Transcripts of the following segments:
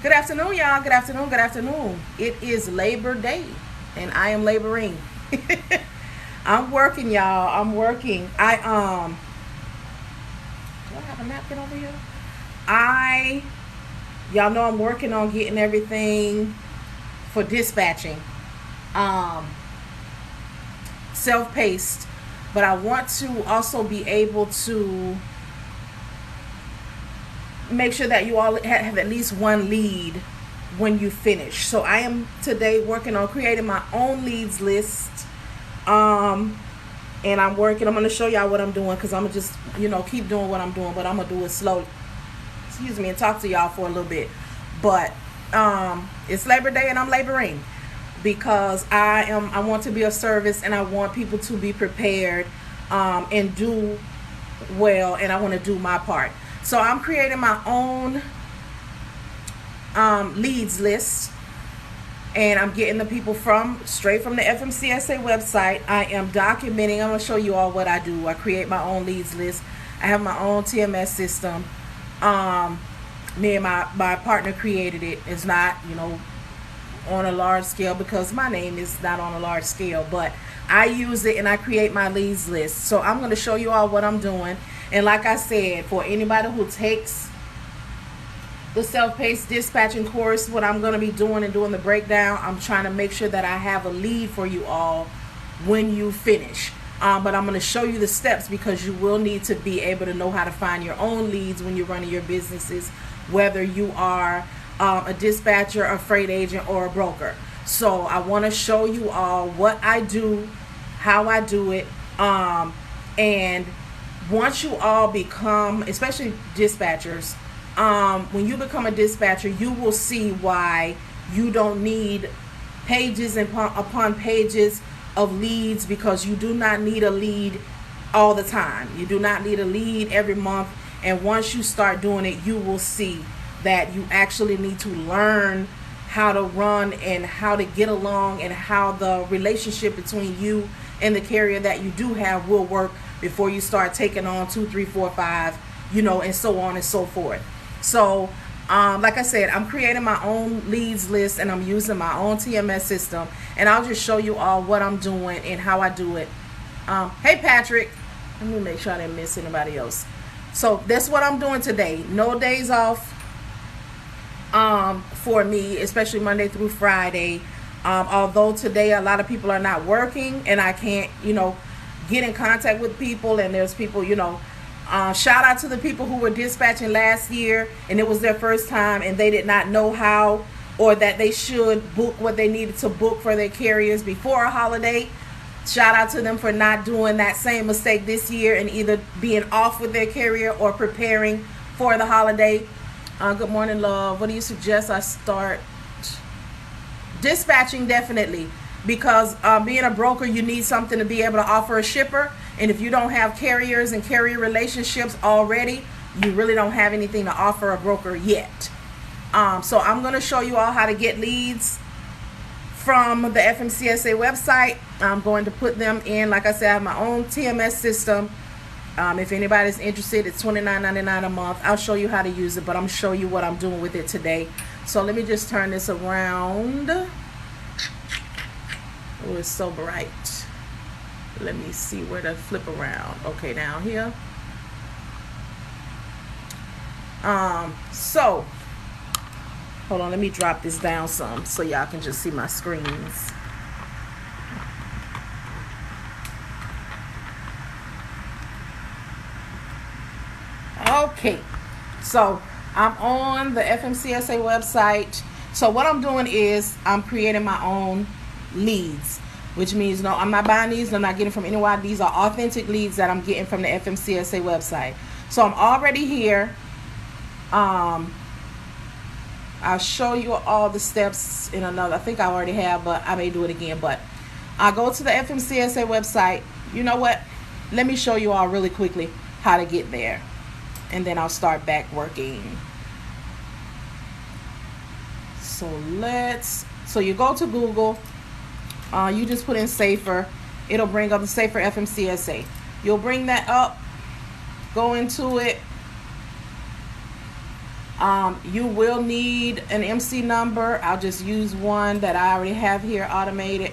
Good afternoon, y'all. Good afternoon. Good afternoon. It is Labor Day, and I am laboring. I'm working, y'all. I'm working. Do I have a napkin over here? I Y'all know I'm working on getting everything for dispatching. Um, Self-paced, but I want to also be able to make sure that you all have at least one lead when you finish. So I am today working on creating my own leads list. Um, and I'm going to show y'all what I'm doing because I'm going to just, keep doing what I'm doing, but I'm going to do it slowly. Excuse me, and talk to y'all for a little bit. But it's Labor Day and I'm laboring because I want to be of service and I want people to be prepared and do well, and I want to do my part. So I'm creating my own leads list, and I'm getting the people straight from the FMCSA website. I am documenting. I'm going to show you all what I do. I create my own leads list. I have my own TMS system. Me and my partner created it. It's not, on a large scale because my name is not on a large scale, but I use it and I create my leads list. So I'm going to show you all what I'm doing. And like I said, for anybody who takes the self-paced dispatching course, what I'm going to be doing and doing the breakdown, I'm trying to make sure that I have a lead for you all when you finish. But I'm going to show you the steps because you will need to be able to know how to find your own leads when you're running your businesses, whether you are a dispatcher, a freight agent, or a broker. So I want to show you all what I do, how I do it, and once you all become, especially dispatchers, when you become a dispatcher, you will see why you don't need pages upon pages of leads, because you do not need a lead all the time. You do not need a lead every month. And once you start doing it, you will see that you actually need to learn how to run and how to get along and how the relationship between you and the carrier that you do have will work before you start taking on 2, 3, 4, 5, and so on and so forth. So, like I said, I'm creating my own leads list and I'm using my own TMS system, and I'll just show you all what I'm doing and how I do it. Hey, Patrick, let me make sure I didn't miss anybody else. So that's what I'm doing today. No days off for me, especially Monday through Friday. Although today a lot of people are not working and I can't, get in contact with people, and there's people, shout out to the people who were dispatching last year and it was their first time and they did not know how or that they should book what they needed to book for their carriers before a holiday. Shout out to them for not doing that same mistake this year and either being off with their carrier or preparing for the holiday. Good morning, love. What do you suggest I start? Dispatching, definitely, because being a broker, you need something to be able to offer a shipper. And if you don't have carriers and carrier relationships already, you really don't have anything to offer a broker yet. So I'm going to show you all how to get leads from the FMCSA website. I'm going to put them in. Like I said, I have my own TMS system. If anybody's interested, it's $29.99 a month. I'll show you how to use it, but I'm going to show you what I'm doing with it today. So let me just turn this around. Oh, it's so bright. Let me see where to flip around. Okay, down here. So hold on, let me drop this down some so y'all can just see my screens. Okay, so I'm on the FMCSA website. So what I'm doing is I'm creating my own leads, which means no, I'm not buying these. I'm not getting from anyone. These are authentic leads that I'm getting from the FMCSA website. So I'm already here. I'll show you all the steps in another. I think I already have, but I may do it again. But I go to the FMCSA website. You know what? Let me show you all really quickly how to get there, and then I'll start back working. So you go to Google. You just put in Safer. It'll bring up the Safer FMCSA. You'll bring that up. Go into it. You will need an MC number. I'll just use one that I already have here, automatic.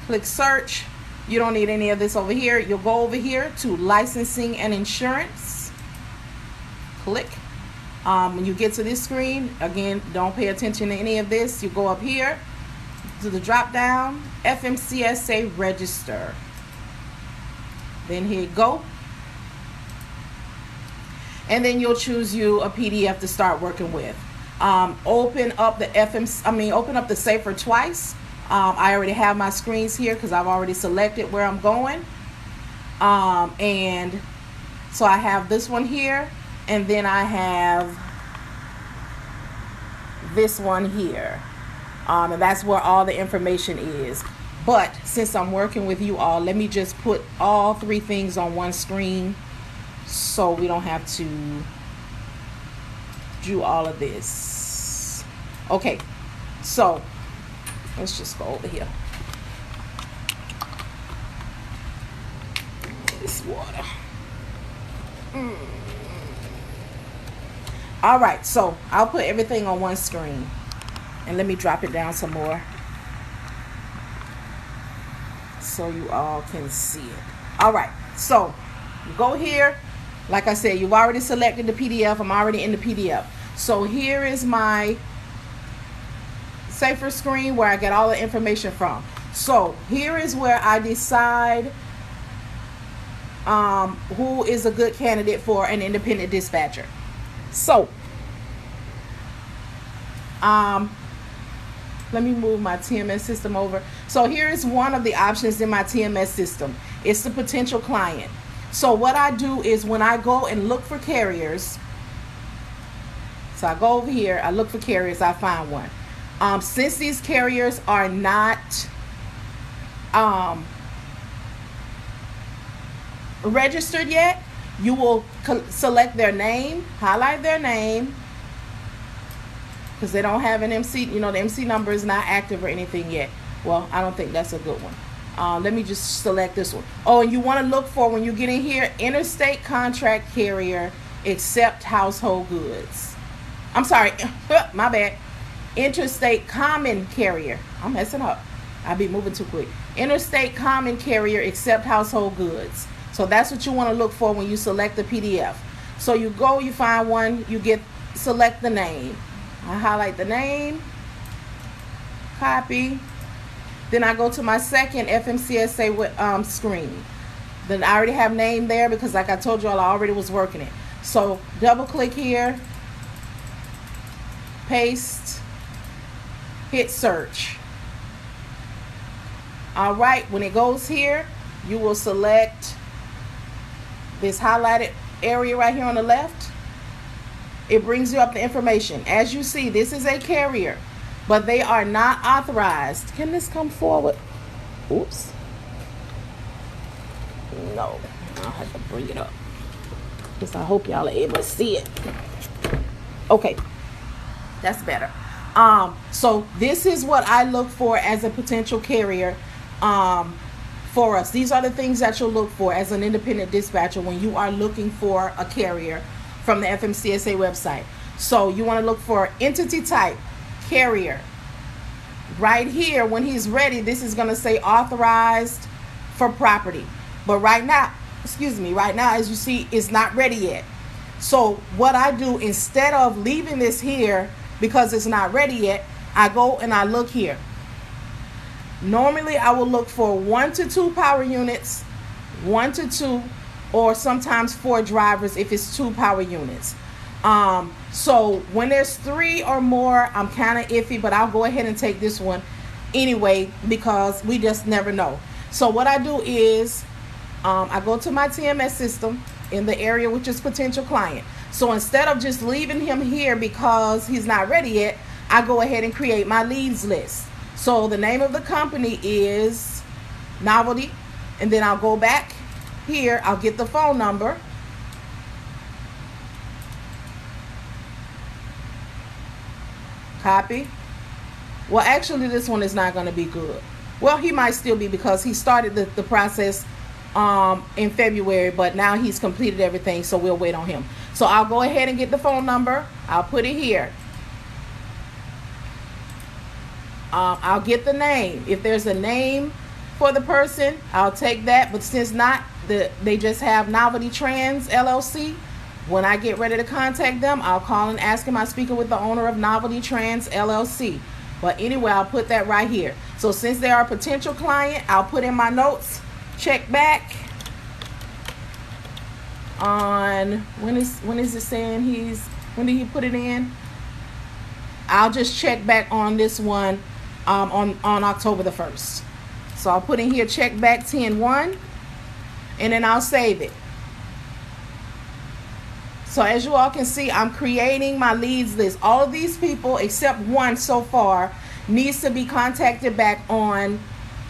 Click search. You don't need any of this over here. You'll go over here to licensing and insurance. Click. When you get to this screen, again, don't pay attention to any of this. You go up here to the drop down, FMCSA register. Then hit go. And then you'll choose you a PDF to start working with. Open up the Safer twice. I already have my screens here because I've already selected where I'm going. And so I have this one here, and then I have this one here. And that's where all the information is. But since I'm working with you all, let me just put all three things on one screen so we don't have to do all of this. Okay, so let's just go over here. This water. All right, so I'll put everything on one screen. And let me drop it down some more so you all can see it. All right, so you go here. Like I said, you've already selected the PDF. I'm already in the PDF. So here is my Safer screen where I get all the information from. So here is where I decide who is a good candidate for an independent dispatcher. So let me move my TMS system over. So here is one of the options in my TMS system. It's the potential client. So what I do is when I go and look for carriers, so I go over here, I look for carriers, I find one. Since these carriers are not registered yet, you will select their name, highlight their name, because they don't have an MC, the MC number is not active or anything yet. Well, I don't think that's a good one. Let me just select this one. Oh, and you want to look for, when you get in here, interstate contract carrier, except household goods. I'm sorry, my bad. Interstate common carrier. I'm messing up. I'll be moving too quick. Interstate common carrier, except household goods. So that's what you want to look for when you select the PDF. So you go, you find one, select the name. I highlight the name, copy. Then I go to my second FMCSA screen. Then I already have name there because, like I told you all, I already was working it. So double click here, paste, hit search. All right, when it goes here, you will select this highlighted area right here on the left. It brings you up the information. As you see, this is a carrier, but they are not authorized. Can this come forward? Oops. No, I'll have to bring it up because I hope y'all are able to see it. Okay, that's better. So this is what I look for as a potential carrier for us. These are the things that you'll look for as an independent dispatcher when you are looking for a carrier from the FMCSA website. So you want to look for entity type, carrier. Right here, when he's ready, this is going to say authorized for property. But right now, as you see, it's not ready yet. So what I do, instead of leaving this here because it's not ready yet, I go and I look here. Normally, I will look for 1 to 2 power units, 1 to 2, or sometimes 4 drivers if it's 2 power units. So when there's 3 or more, I'm kind of iffy, but I'll go ahead and take this one anyway because we just never know. So what I do is I go to my TMS system in the area which is potential client. So instead of just leaving him here because he's not ready yet, I go ahead and create my leads list. So the name of the company is Novelty, and then I'll go back here, I'll get the phone number. Copy. Well, actually, this one is not going to be good. Well, he might still be because he started the process in February, but now he's completed everything, so we'll wait on him. So I'll go ahead and get the phone number. I'll put it here. I'll get the name. If there's a name for the person, I'll take that. But since not, they just have Novelty Trans LLC. When I get ready to contact them, I'll call and ask them. I'm speaking with the owner of Novelty Trans LLC. But anyway, I'll put that right here. So since they are a potential client, I'll put in my notes, check back on when is it saying when did he put it in? I'll just check back on this one on October the 1st. So I'll put in here check back 10/1, and then I'll save it. So as you all can see, I'm creating my leads list. All of these people except one so far needs to be contacted back on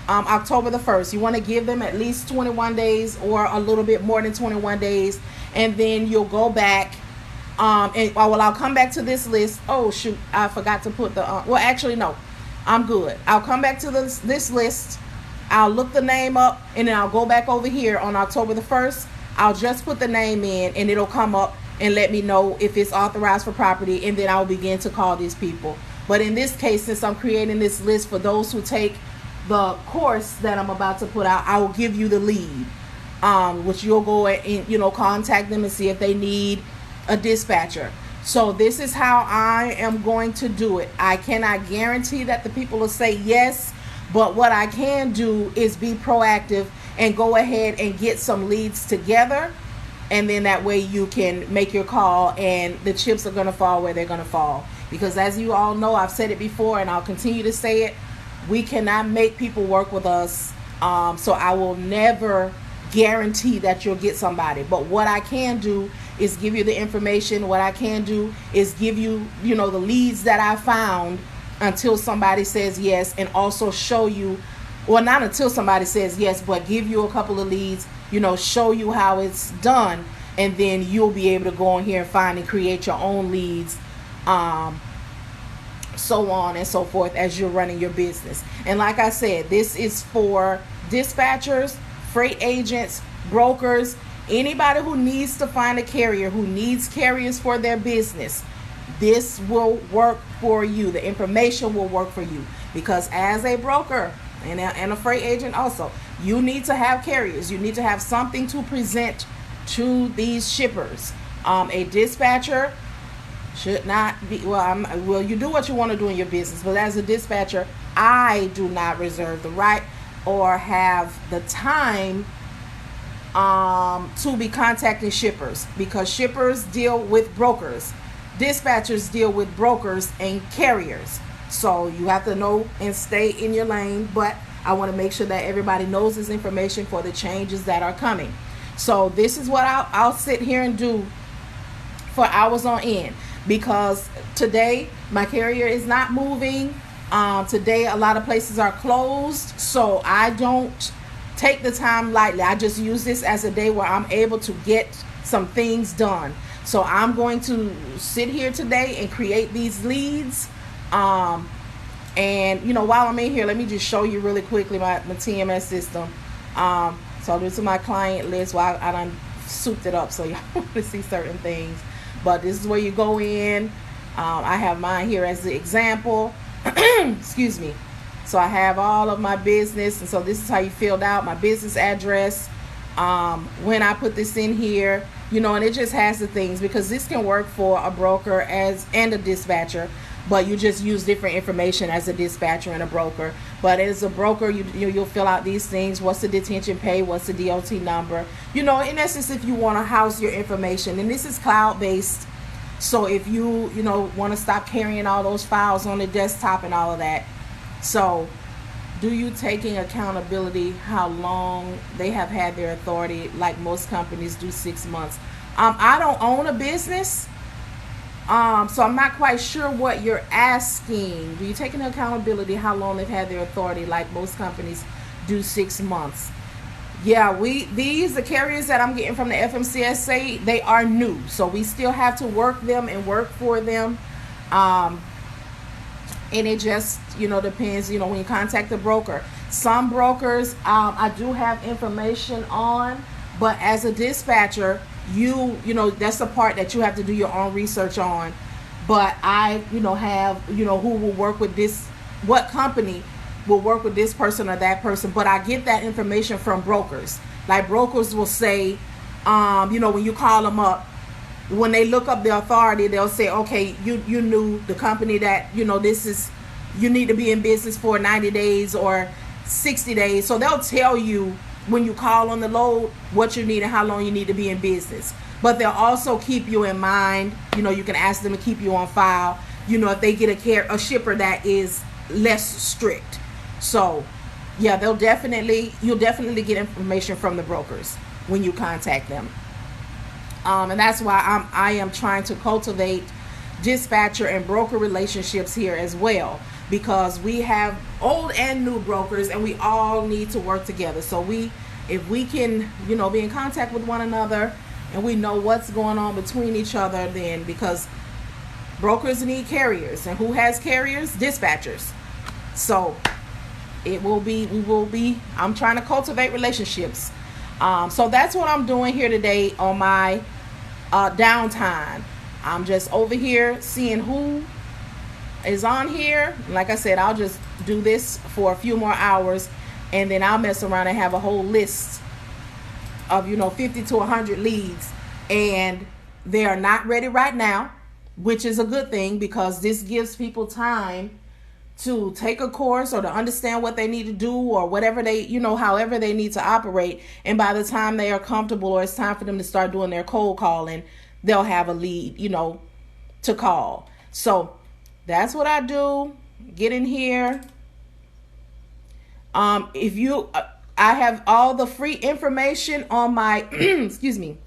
October the 1st. You want to give them at least 21 days or a little bit more than 21 days, and then you'll go back I'll come back to this list. Oh shoot, I forgot to put the well, actually no, I'm good. I'll come back to this list. I'll look the name up, and then I'll go back over here on October the 1st. I'll just put the name in, and it'll come up and let me know if it's authorized for property, and then I'll begin to call these people. But in this case, since I'm creating this list for those who take the course that I'm about to put out, I will give you the lead, which you'll go and contact them and see if they need a dispatcher. So this is how I am going to do it. I cannot guarantee that the people will say yes, but what I can do is be proactive and go ahead and get some leads together, and then that way you can make your call, and the chips are going to fall where they're going to fall. Because as you all know, I've said it before and I'll continue to say it, we cannot make people work with us. So I will never guarantee that you'll get somebody. But what I can do is give you the information. What I can do is give you, the leads that I found until somebody says yes, and also show you, well, not until somebody says yes, but give you a couple of leads, show you how it's done, and then you'll be able to go in here and find and create your own leads, so on and so forth as you're running your business. And like I said, this is for dispatchers, freight agents, brokers, anybody who needs to find a carrier, who needs carriers for their business. This will work for you. The information will work for you, because as a broker and a freight agent also, you need to have carriers. You need to have something to present to these shippers. A dispatcher should not be, you do what you want to do in your business, but as a dispatcher, I do not reserve the right or have the time to be contacting shippers, because shippers deal with brokers, dispatchers deal with brokers and carriers. So you have to know and stay in your lane, but I want to make sure that everybody knows this information for the changes that are coming. So this is what I'll sit here and do for hours on end, because today my carrier is not moving. Today a lot of places are closed, so I don't take the time lightly. I just use this as a day where I'm able to get some things done. So I'm going to sit here today and create these leads. And while I'm in here, let me just show you really quickly my TMS system. So this is my client list. Well, I done souped it up so y'all want to see certain things. But this is where you go in. I have mine here as the example. Excuse me. So I have all of my business, and so this is how you filled out my business address. When I put this in here, and it just has the things, because this can work for a broker and a dispatcher, but you just use different information as a dispatcher and a broker. But as a broker, you'll fill out these things. What's the detention pay? What's the DOT number? In essence, if you want to house your information, and this is cloud-based. So if you want to stop carrying all those files on the desktop and all of that. So do you taking accountability how long they have had their authority? Like most companies do, 6 months. I don't own a business, so I'm not quite sure what you're asking. Do you take into accountability how long they've had their authority? Like most companies do, 6 months. Yeah, the carriers that I'm getting from the FMCSA, they are new, so we still have to work them and work for them. And it just, depends, when you contact the broker. Some brokers, I do have information on, but as a dispatcher, you know, that's the part that you have to do your own research on. But I, you know, have, you know, who will work with this, what company will work with this person or that person. But I get that information from brokers. Like brokers will say, you know, when you call them up, when they look up the authority, they'll say, okay, you knew the company that, you know, this is, you need to be in business for 90 days or 60 days. So they'll tell you when you call on the load what you need and how long you need to be in business. But they'll also keep you in mind. You know, you can ask them to keep you on file, you know, if they get a shipper that is less strict. So yeah, you'll definitely get information from the brokers when you contact them. And that's why I am trying to cultivate dispatcher and broker relationships here as well, because we have old and new brokers and we all need to work together. So if we can, you know, be in contact with one another and we know what's going on between each other, then, because brokers need carriers, and who has carriers? Dispatchers. So I'm trying to cultivate relationships. So that's what I'm doing here today on my downtime. I'm just over here seeing who is on here. Like I said, I'll just do this for a few more hours, and then I'll mess around and have a whole list of, you know, 50 to 100 leads, and they are not ready right now, which is a good thing, because this gives people time to take a course or to understand what they need to do, or whatever they, you know, however they need to operate. And by the time they are comfortable, or it's time for them to start doing their cold calling, they'll have a lead, you know, to call. So that's what I do. Get in here. I have all the free information on my, excuse me,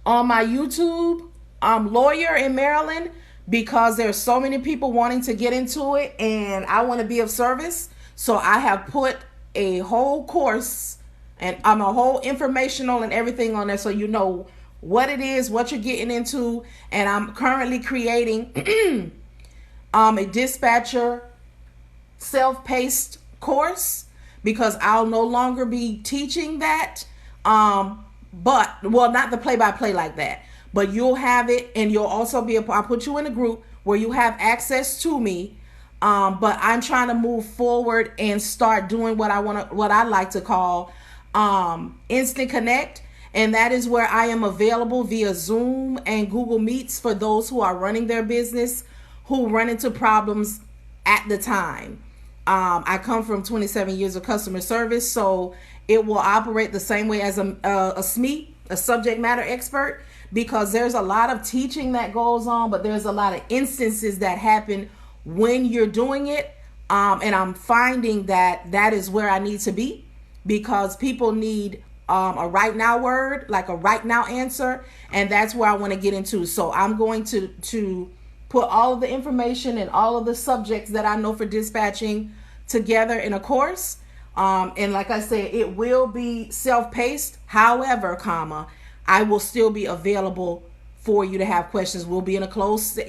on my YouTube, Lawyer in Maryland, because there's so many people wanting to get into it and I want to be of service. So I have put a whole course and I'm a whole informational and everything on there, so you know what it is, what you're getting into. And I'm currently creating a dispatcher self-paced course, because I'll no longer be teaching that. But, well, not the play-by-play like that, but you'll have it, and you'll also be I'll put you in a group where you have access to me. But I'm trying to move forward and start doing what I like to call Instant Connect. And that is where I am available via Zoom and Google Meets for those who are running their business, who run into problems at the time. I come from 27 years of customer service, so it will operate the same way as a SME, a subject matter expert, because there's a lot of teaching that goes on, but there's a lot of instances that happen when you're doing it. And I'm finding that is where I need to be, because people need a right now word, like a right now answer. And that's where I want to get into. So I'm going to put all of the information and all of the subjects that I know for dispatching together in a course. And like I said, it will be self-paced. However, I will still be available for you to have questions. We'll be in a closed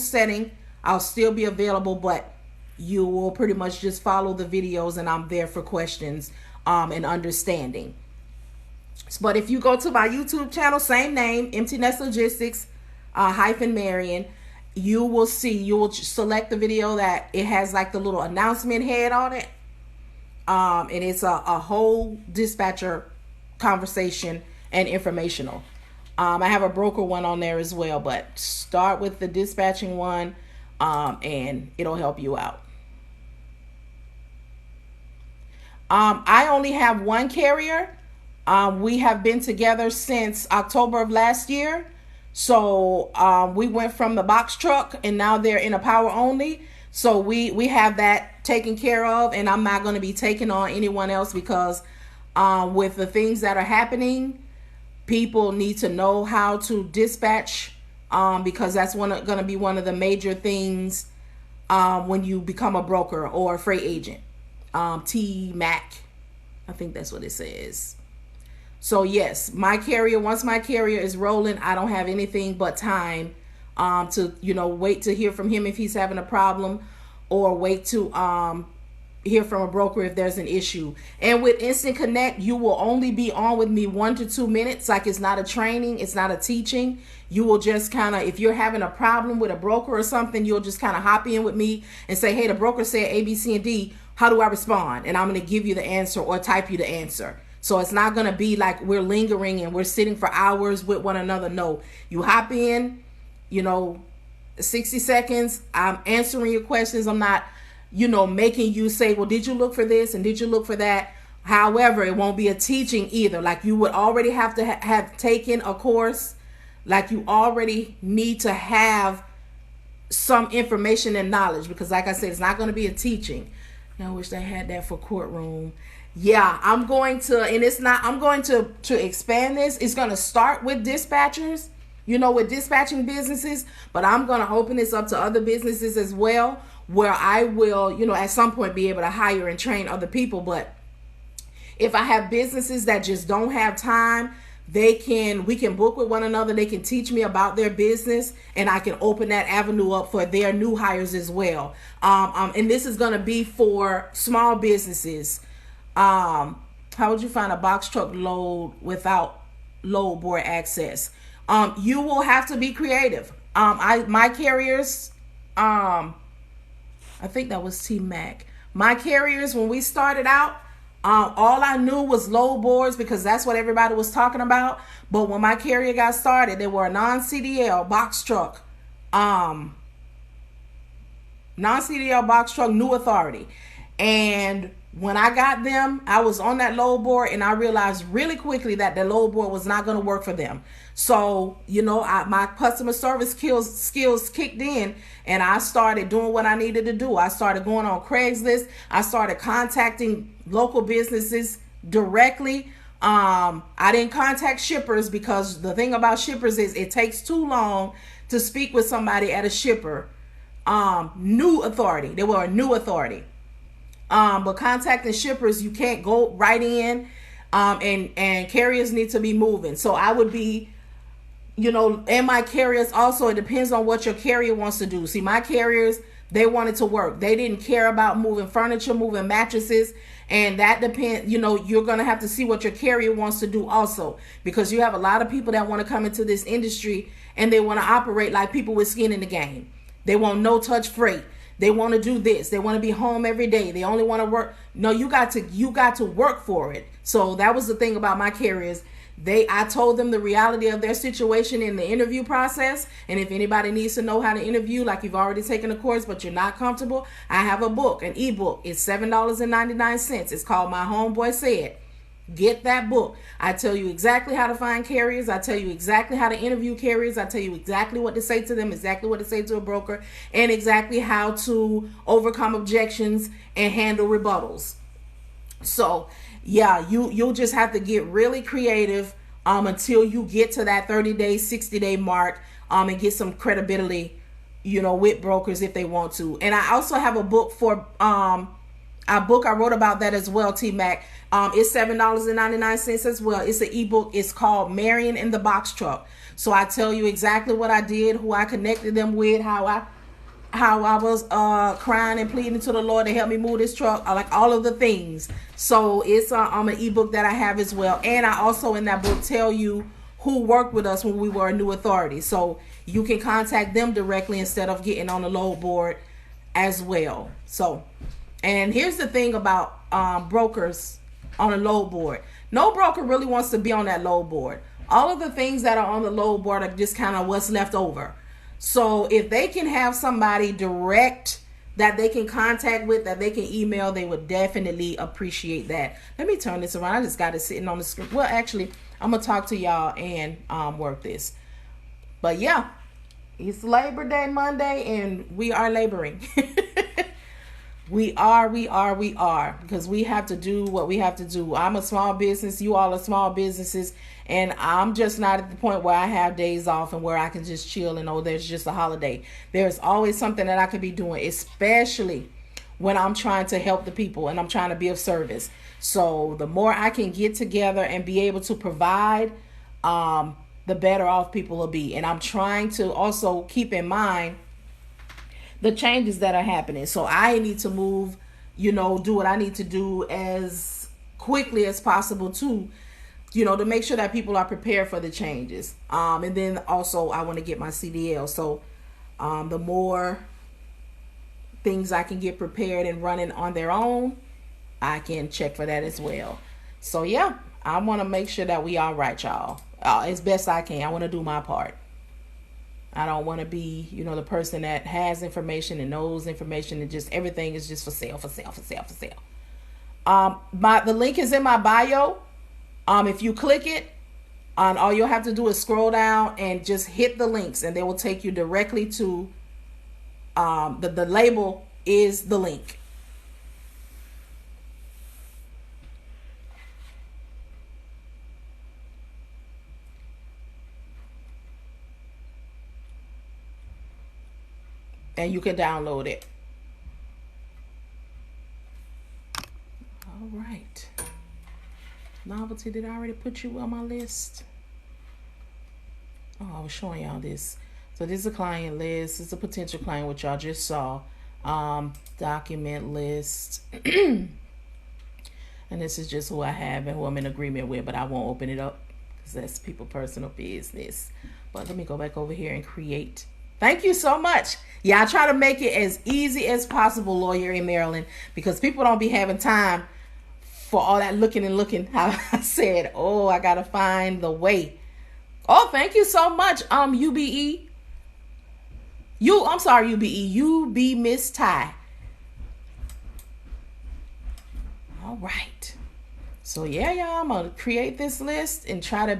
setting. I'll still be available, but you will pretty much just follow the videos and I'm there for questions and understanding. But if you go to my YouTube channel, same name, Emmteenestlogistics-Marian, you will select the video that it has like the little announcement head on it. And it's a whole dispatcher conversation and informational. I have a broker one on there as well, but start with the dispatching one, and it'll help you out. I only have one carrier. We have been together since October of last year. So we went from the box truck and now they're in a power only. So we have that taken care of, and I'm not going to be taking on anyone else, because with the things that are happening, people need to know how to dispatch, because that's going to be one of the major things when you become a broker or a freight agent. TMAC, I think that's what it says. So yes, once my carrier is rolling, I don't have anything but time to wait to hear from him if he's having a problem, or wait to hear from a broker if there's an issue. And with Instant Connect, you will only be on with me 1 to 2 minutes. Like, it's not a training, it's not a teaching. You will just kind of, if you're having a problem with a broker or something, you'll just kind of hop in with me and say, hey, the broker said A, B, C, and D. How do I respond? And I'm going to give you the answer or type you the answer. So it's not going to be like we're lingering and we're sitting for hours with one another. No, you hop in, 60 seconds. I'm answering your questions. I'm not, making you say, well, did you look for this? And did you look for that? However, it won't be a teaching either. Like, you would already have to have taken a course. Like, you already need to have some information and knowledge, because like I said, it's not going to be a teaching. Now, I wish they had that for courtroom. Yeah, I'm going to expand this. It's going to start with dispatchers, with dispatching businesses, but I'm going to open this up to other businesses as well, where I will, at some point be able to hire and train other people. But if I have businesses that just don't have time, we can book with one another. They can teach me about their business, and I can open that avenue up for their new hires as well. And this is going to be for small businesses. How would you find a box truck load without load board access? You will have to be creative. My carriers, I think that was T-Mac. My carriers, when we started out, all I knew was load boards, because that's what everybody was talking about. But when my carrier got started, they were a non-CDL box truck, new authority. And when I got them, I was on that load board, and I realized really quickly that the load board was not going to work for them. So, my customer service skills kicked in, and I started doing what I needed to do. I started going on Craigslist. I started contacting local businesses directly. I didn't contact shippers, because the thing about shippers is it takes too long to speak with somebody at a shipper. New authority. They were a new authority. But contacting shippers, you can't go right in, and carriers need to be moving. So I would be, and my carriers also, it depends on what your carrier wants to do. See, my carriers, they wanted to work. They didn't care about moving furniture, moving mattresses. And that depends, you're going to have to see what your carrier wants to do also, because you have a lot of people that want to come into this industry and they want to operate like people with skin in the game. They want no touch freight. They want to do this. They want to be home every day. They only want to work. No, you got to work for it. So that was the thing about my carriers. I told them the reality of their situation in the interview process. And if anybody needs to know how to interview, like you've already taken a course, but you're not comfortable, I have a book, an ebook. It's $7.99. It's called My Homeboy Said. Get that book. I tell you exactly how to find carriers. I tell you exactly how to interview carriers. I tell you exactly what to say to them, exactly what to say to a broker, and exactly how to overcome objections and handle rebuttals. So yeah, you'll just have to get really creative until you get to that 30-day, 60-day mark, and get some credibility, with brokers if they want to. And I also have a book I wrote about that as well, T-Mac. It's $7.99 as well. It's an ebook. It's called Marian in the Box Truck. So I tell you exactly what I did, who I connected them with, how I was crying and pleading to the Lord to help me move this truck, like all of the things. So it's an ebook that I have as well. And I also in that book tell you who worked with us when we were a new authority. So you can contact them directly instead of getting on the load board as well. So, and here's the thing about brokers on a load board. No broker really wants to be on that load board. All of the things that are on the load board are just kind of what's left over. So if they can have somebody direct that they can contact with, that they can email, they would definitely appreciate that. Let me turn this around. I just got it sitting on the screen. Well, actually, I'm going to talk to y'all and work this. But yeah, it's Labor Day Monday and we are laboring. We are, because we have to do what we have to do. I'm a small business. You all are small businesses. And I'm just not at the point where I have days off and where I can just chill and, there's just a holiday. There's always something that I could be doing, especially when I'm trying to help the people and I'm trying to be of service. So the more I can get together and be able to provide, the better off people will be. And I'm trying to also keep in mind the changes that are happening. So I need to move, do what I need to do as quickly as possible to, to make sure that people are prepared for the changes. And then also I want to get my CDL. So the more things I can get prepared and running on their own, I can check for that as well. So yeah, I want to make sure that we all right, y'all, as best I can. I want to do my part. I don't want to be, the person that has information and knows information and just everything is just for sale. The link is in my bio. If you click it, all you'll have to do is scroll down and just hit the links, and they will take you directly to the label is the link. And you can download it. All right. Novelty, did I already put you on my list? Oh, I was showing y'all this. So this is a client list. This is a potential client, which y'all just saw. Document list. And this is just who I have and who I'm in agreement with, but I won't open it up because that's people's personal business. But let me go back over here and create. Thank you so much. Yeah, I try to make it as easy as possible, lawyer in Maryland, because people don't be having time for all that looking and looking. How I said, I gotta find the way. Oh, thank you so much, UBE. I'm sorry, UBE. You be Miss Ty. All right. So yeah, y'all, I'm gonna create this list and try to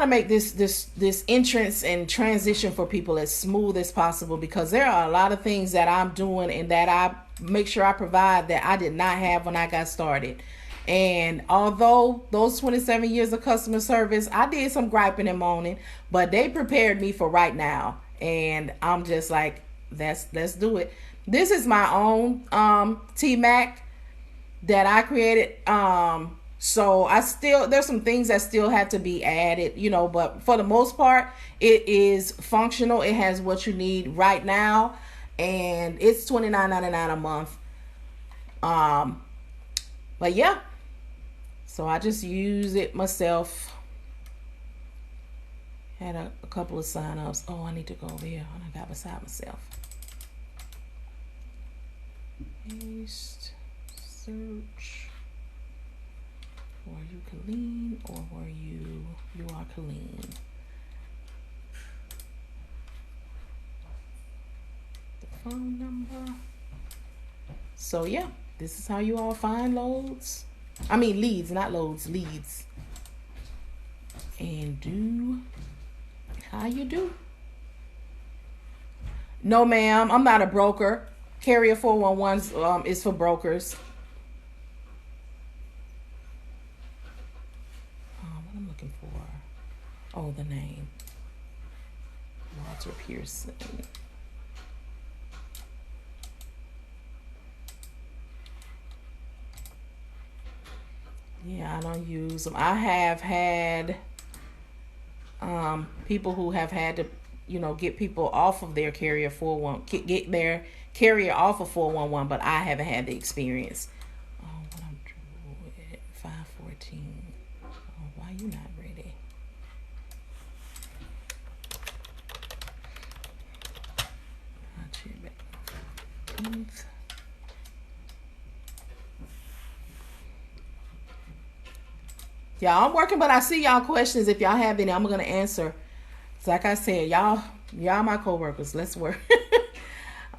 make this entrance and transition for people as smooth as possible, because there are a lot of things that I'm doing and that I make sure I provide that I did not have when I got started. And although those 27 years of customer service, I did some griping and moaning, but they prepared me for right now. And I'm just like, let's do it. This is my own TMAC that I created. So there's some things that still have to be added, but for the most part, it is functional. It has what you need right now, and it's $29.99 a month. But yeah, so I just use it myself. Had a couple of sign-ups. Oh, I need to go over here. I got beside myself. Paste, search. Were you Colleen, or were you are Colleen? The phone number. So yeah, this is how you all find leads, not loads, leads. And do how you do. No, ma'am, I'm not a broker. Carrier 411 is for brokers. Oh, the name. Walter Pearson. Yeah, I don't use them. I have had people who have had to, get people off of their carrier 411, get their carrier off of 411, but I haven't had the experience. Oh, what I'm doing, 514. Oh, why you not ready? Y'all, I'm working, but I see y'all questions. If y'all have any, I'm gonna answer. So like I said, y'all my co-workers. Let's work.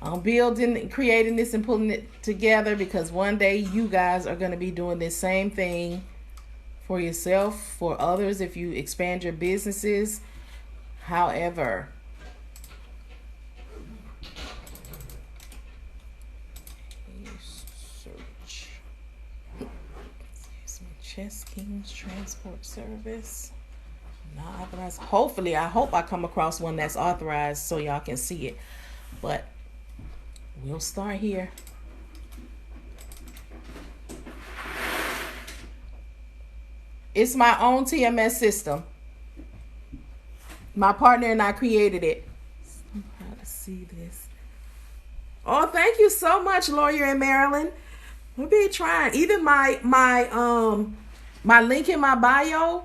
I'm building, creating this, and pulling it together, because one day you guys are gonna be doing this same thing for yourself, for others, if you expand your businesses. However, Chess Kings Transport Service. Not authorized. Hopefully, I hope I come across one that's authorized so y'all can see it. But we'll start here. It's my own TMS system. My partner and I created it. How to see this. Oh, thank you so much, lawyer in Maryland. We'll be trying. Even my link in my bio,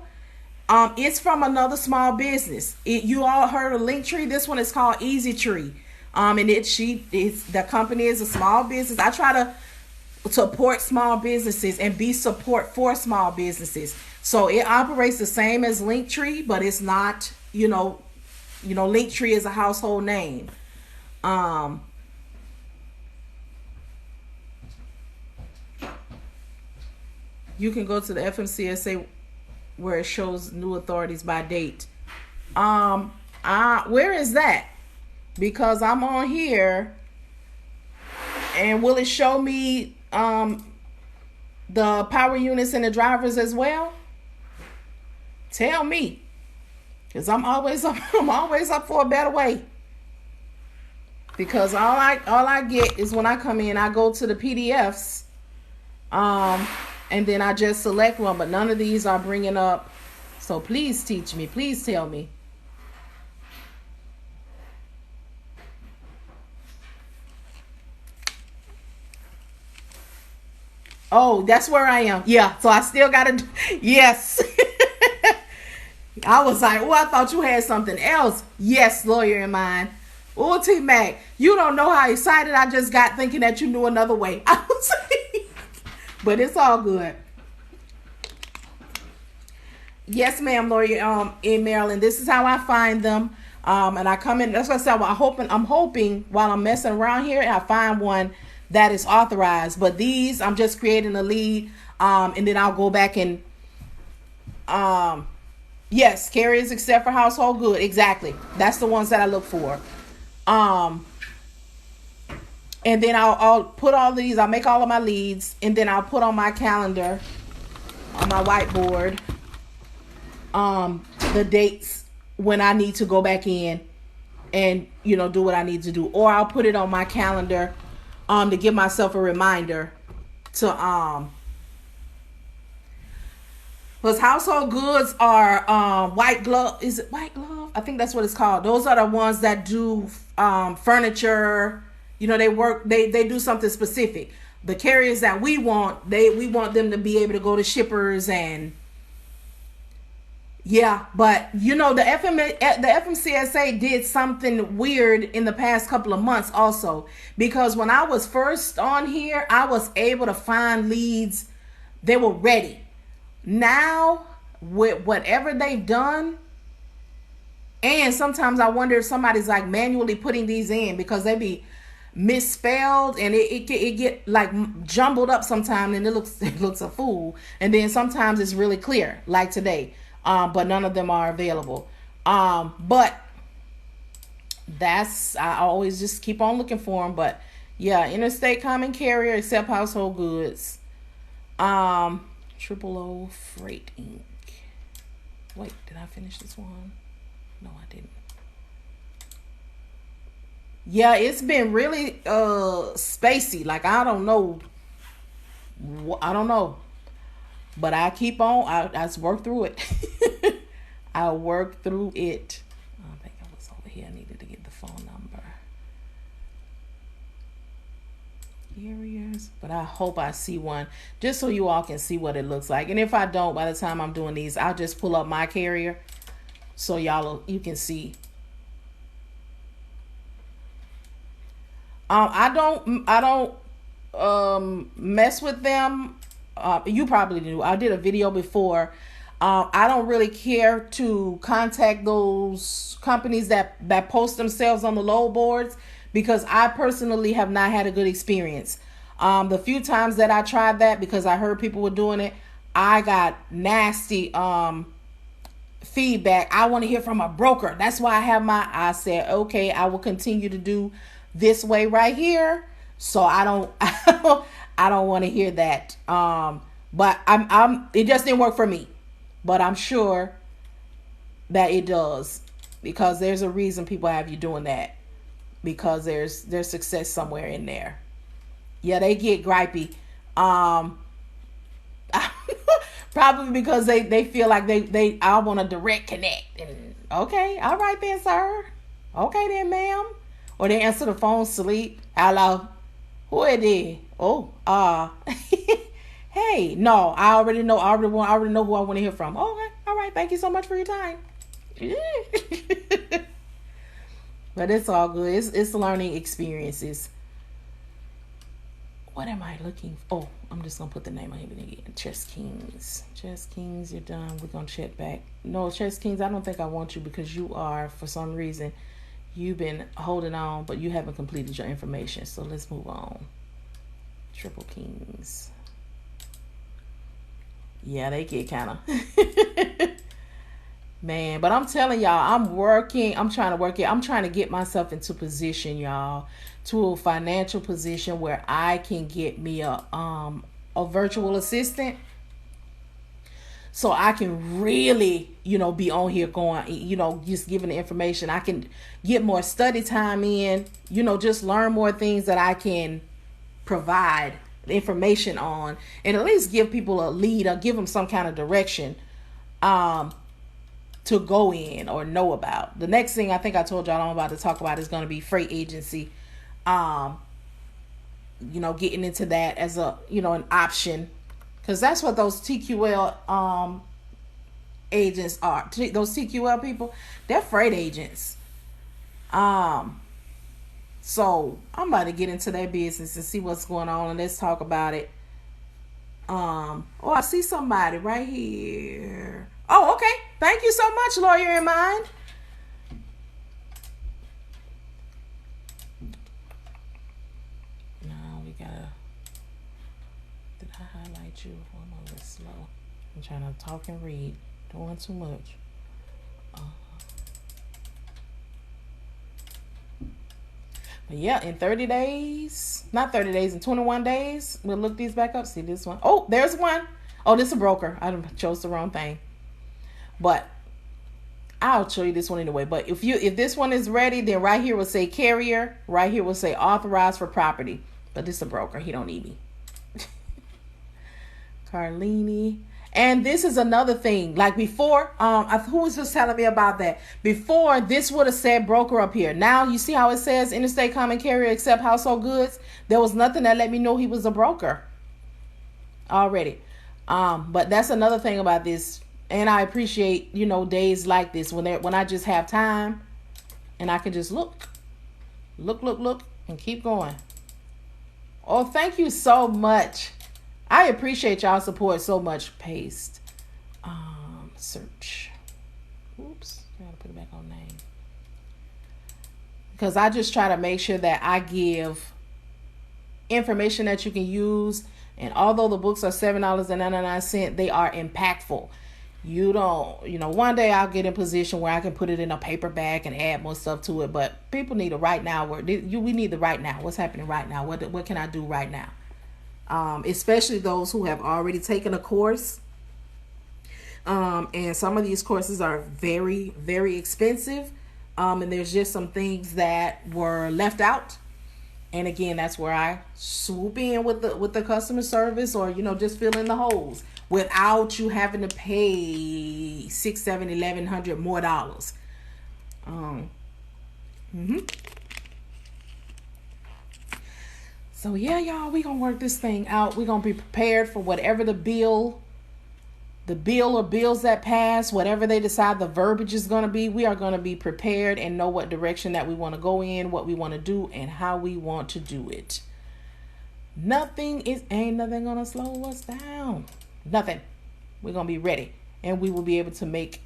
it's from another small business. You all heard of Linktree? This one is called Easy Tree. And it's the company is a small business. I try to support small businesses and be support for small businesses. So it operates the same as Linktree, but it's not, Linktree is a household name. You can go to the FMCSA where it shows new authorities by date. Where is that? Because I'm on here, and will it show me the power units and the drivers as well? Tell me, because I'm always up. I'm always up for a better way. Because all I get is when I come in, I go to the PDFs, and then I just select one. But none of these are bringing up. So please teach me. Please tell me. Oh, that's where I am. Yeah, so I still gotta. Yes. I was like, oh, I thought you had something else. Yes, lawyer in mind. Oh, T-Mac, you don't know how excited I just got thinking that you knew another way. I was like, but it's all good. Yes, ma'am, lawyer in Maryland. This is how I find them. And I come in. That's what I said. I'm hoping while I'm messing around here, I find one that is authorized. But these, I'm just creating a lead, and then I'll go back and yes, carriers except for household good. Exactly. That's the ones that I look for. And then I'll put all these. I'll make all of my leads, and then I'll put on my calendar, on my whiteboard, the dates when I need to go back in and do what I need to do, or I'll put it on my calendar to give myself a reminder to because household goods are white glove. Is it white glove? I think that's what it's called. Those are the ones that do furniture. They do something specific. The carriers that we want them to be able to go to shippers and yeah, but the FMCSA did something weird in the past couple of months also, because when I was first on here, I was able to find leads. They were ready. Now, with whatever they've done, and sometimes I wonder if somebody's like manually putting these in because they be misspelled and it get like jumbled up sometimes, and it looks a fool. And then sometimes it's really clear, like today. But none of them are available. But I always just keep on looking for them. But yeah, interstate common carrier except household goods. Triple O Freight Inc. Wait, did I finish this one? No, I didn't. Yeah, it's been really spacey. Like I don't know. But I keep on. I work through it. I work through it. I think I was over here. I needed to get the phone number. Carriers. But I hope I see one, just so you all can see what it looks like. And if I don't, by the time I'm doing these, I'll just pull up my carrier so you can see. I don't mess with them. You probably do. I did a video before. I don't really care to contact those companies that post themselves on the load boards, because I personally have not had a good experience. The few times that I tried that, because I heard people were doing it, I got nasty feedback. I want to hear from a broker. That's why I said, okay, I will continue to do this way right here. So I don't want to hear that. But it just didn't work for me. But I'm sure that it does, because there's a reason people have you doing that, because there's success somewhere in there. Yeah, they get gripey. Probably because they feel like I want a direct connect. And, okay, all right then, sir. Okay then, ma'am. or they answer the phone sleep. Hello, who it is? Oh, hey, no, I already know. I already know who I want to hear from. Okay, all right. Thank you so much for your time. But it's all good. It's learning experiences. What am I looking for? Oh, I'm just gonna put the name on him again. Chess Kings. Chess Kings, you're done. We're gonna check back. No, Chess Kings, I don't think I want you because you are, for some reason, you've been holding on, but you haven't completed your information. So let's move on. Triple Kings. Yeah, they get kind of man, but I'm telling y'all, I'm working. I'm trying to work it. I'm trying to get myself into position, y'all, to a financial position where I can get me a virtual assistant, so I can really, be on here going, just giving the information. I can get more study time in, just learn more things that I can provide the information on, and at least give people a lead or give them some kind of direction to go in or know about. The next thing I think I told y'all I'm about to talk about is going to be freight agency. Getting into that as a, an option, because that's what those TQL agents are. Those TQL people, they're freight agents. So I'm about to get into their business and see what's going on, and let's talk about it. I see somebody right here. Oh, okay. Thank you so much, Lawyer in Mind. Now we gotta. Did I highlight you? I'm a little slow. I'm trying to talk and read. Don't want too much. But yeah, in 30 days, not 30 days, in 21 days, we'll look these back up. See this one. Oh, there's one. Oh, this is a broker. I chose the wrong thing. But I'll show you this one anyway. But if this one is ready, then right here will say carrier. Right here will say authorized for property. But this is a broker. He don't need me. Carlini. And this is another thing. Like before, who was just telling me about that? Before, this would have said broker up here. Now, you see how it says interstate common carrier except household goods? There was nothing that let me know he was a broker already. But that's another thing about this. And I appreciate, days like this when I just have time and I can just look, and keep going. Oh, thank you so much. I appreciate y'all support so much. Paste. Search. Oops. I gotta put it back on name. Because I just try to make sure that I give information that you can use. And although the books are $7.99, they are impactful. You don't, one day I'll get in a position where I can put it in a paperback and add more stuff to it. But people need a right now word. We need the right now. What's happening right now? What can I do right now? Especially those who have already taken a course. And some of these courses are very, very expensive. And there's just some things that were left out. And again, that's where I swoop in with the customer service, or, just fill in the holes without you having to pay $600, $700, $1,100 more dollars. So yeah, y'all, we gonna work this thing out. We're gonna be prepared for whatever the bill or bills that pass, whatever they decide the verbiage is gonna be. We are gonna be prepared and know what direction that we want to go in, what we want to do, and how we want to do it. Ain't nothing gonna slow us down. Nothing. We're gonna be ready, and we will be able to make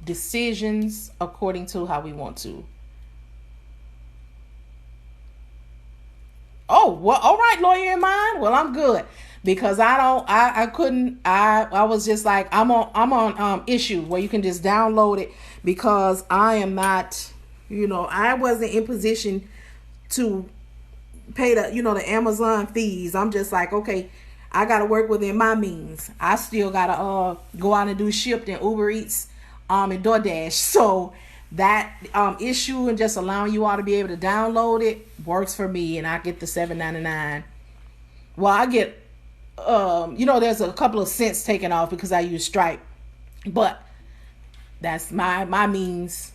decisions according to how we want to. Oh, well, all right, Lawyer in Mind. Well, I'm good, because I was just like, I'm on issue where you can just download it, because I am not, I wasn't in position to pay the Amazon fees. I'm just like, okay, I got to work within my means. I still got to go out and do Shipt and Uber Eats and DoorDash. So that issue and just allowing you all to be able to download it works for me, and I get the $7.99. Well, I get there's a couple of cents taken off because I use Stripe, but that's my means.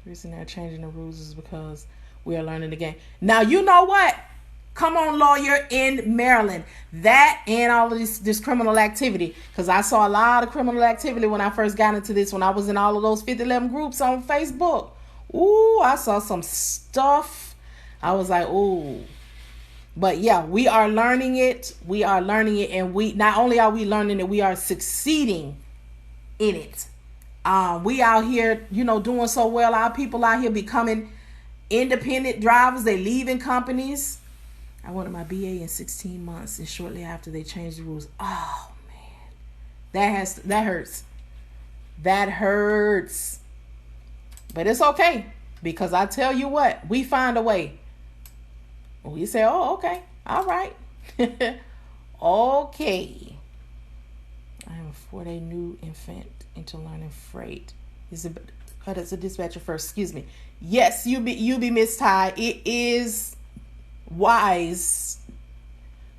The reason they're changing the rules is because we are learning the game. Now, you know what? Come on, lawyer in Maryland. That and all of this criminal activity. Because I saw a lot of criminal activity when I first got into this, when I was in all of those 5011 groups on Facebook. Ooh, I saw some stuff. I was like, ooh. But yeah, we are learning it. We are learning it. And we not only are we learning it, we are succeeding in it. We out here, doing so well. Our people out here becoming independent drivers. They leaving companies. I wanted my BA in 16 months, and shortly after they changed the rules. Oh man, that hurts. That hurts. But it's okay, because I tell you what, we find a way. We say, oh, okay, all right, okay. I am a 4-day new infant into learning freight. Is a dispatcher first? Excuse me. Yes, you be Miss Ty. It is wise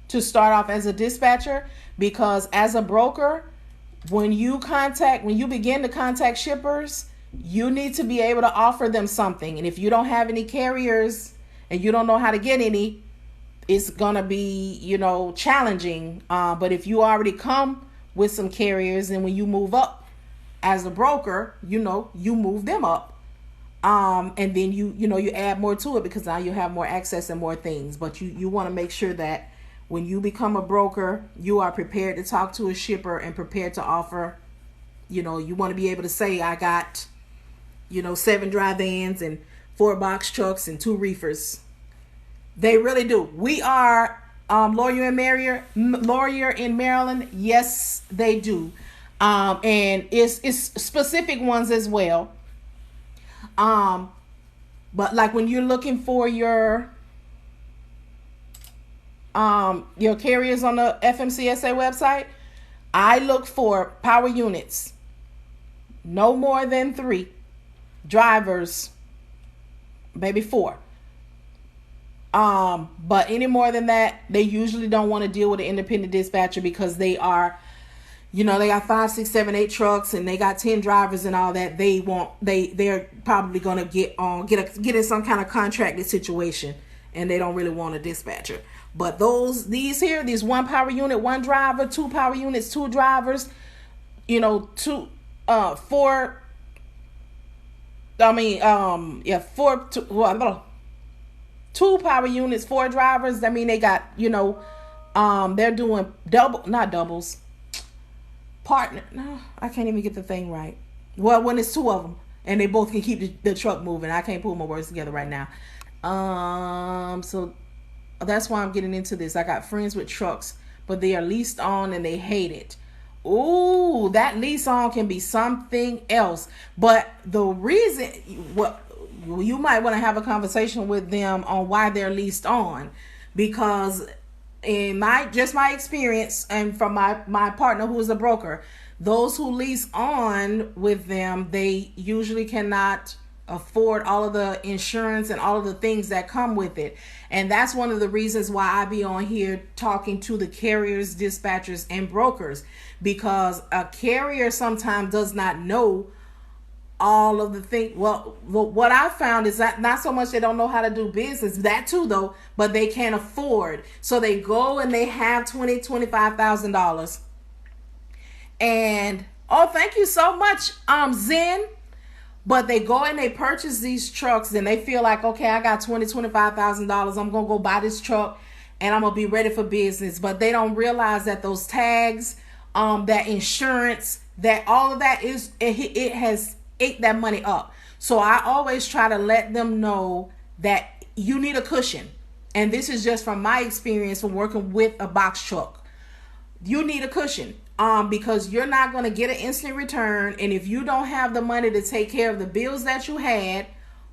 to start off as a dispatcher, because as a broker, when you begin to contact shippers, you need to be able to offer them something. And if you don't have any carriers and you don't know how to get any, it's gonna be challenging. But if you already come with some carriers, and when you move up as a broker, you move them up. And then you add more to it, because now you have more access and more things. But you want to make sure that when you become a broker, you are prepared to talk to a shipper and prepared to offer. You want to be able to say, I got 7 dry vans and 4 box trucks and 2 reefers. They really do. We are lawyer in Maryland. Yes, they do. And it's specific ones as well. But like when you're looking for your carriers on the FMCSA website, I look for power units, no more than 3, drivers, maybe 4. But any more than that, they usually don't want to deal with an independent dispatcher, because they are, they got 5, 6, 7, 8 trucks, and they got 10 drivers and all that. They're probably gonna get in some kind of contracted situation, and they don't really want a dispatcher. But these 1 power unit, 1 driver, 2 power units, 2 drivers, 2 4. I mean, 4. 2 power units, 4 drivers. I mean, they got they're doing not doubles. Partner. No, I can't even get the thing right. Well, when it's 2 of them and they both can keep the truck moving. I can't pull my words together right now. So that's why I'm getting into this. I got friends with trucks, but they are leased on and they hate it. Ooh, that lease on can be something else. But the reason, you might want to have a conversation with them on why they're leased on, because in my experience, and from my partner who is a broker, those who lease on with them, they usually cannot afford all of the insurance and all of the things that come with it. And that's one of the reasons why I be on here talking to the carriers, dispatchers, and brokers, because a carrier sometimes does not know all of the things. Well, what I found is that not so much they don't know how to do business, that too though, but they can't afford. So they go and they have $25,000. And thank you so much, Zen. But they go and they purchase these trucks, and they feel like, okay, I got $25,000. I'm gonna go buy this truck and I'm gonna be ready for business. But they don't realize that those tags, that insurance, that all of that it has ate that money up. So I always try to let them know that you need a cushion. And this is just from my experience from working with a box truck. You need a cushion. Because you're not going to get an instant return. And if you don't have the money to take care of the bills that you had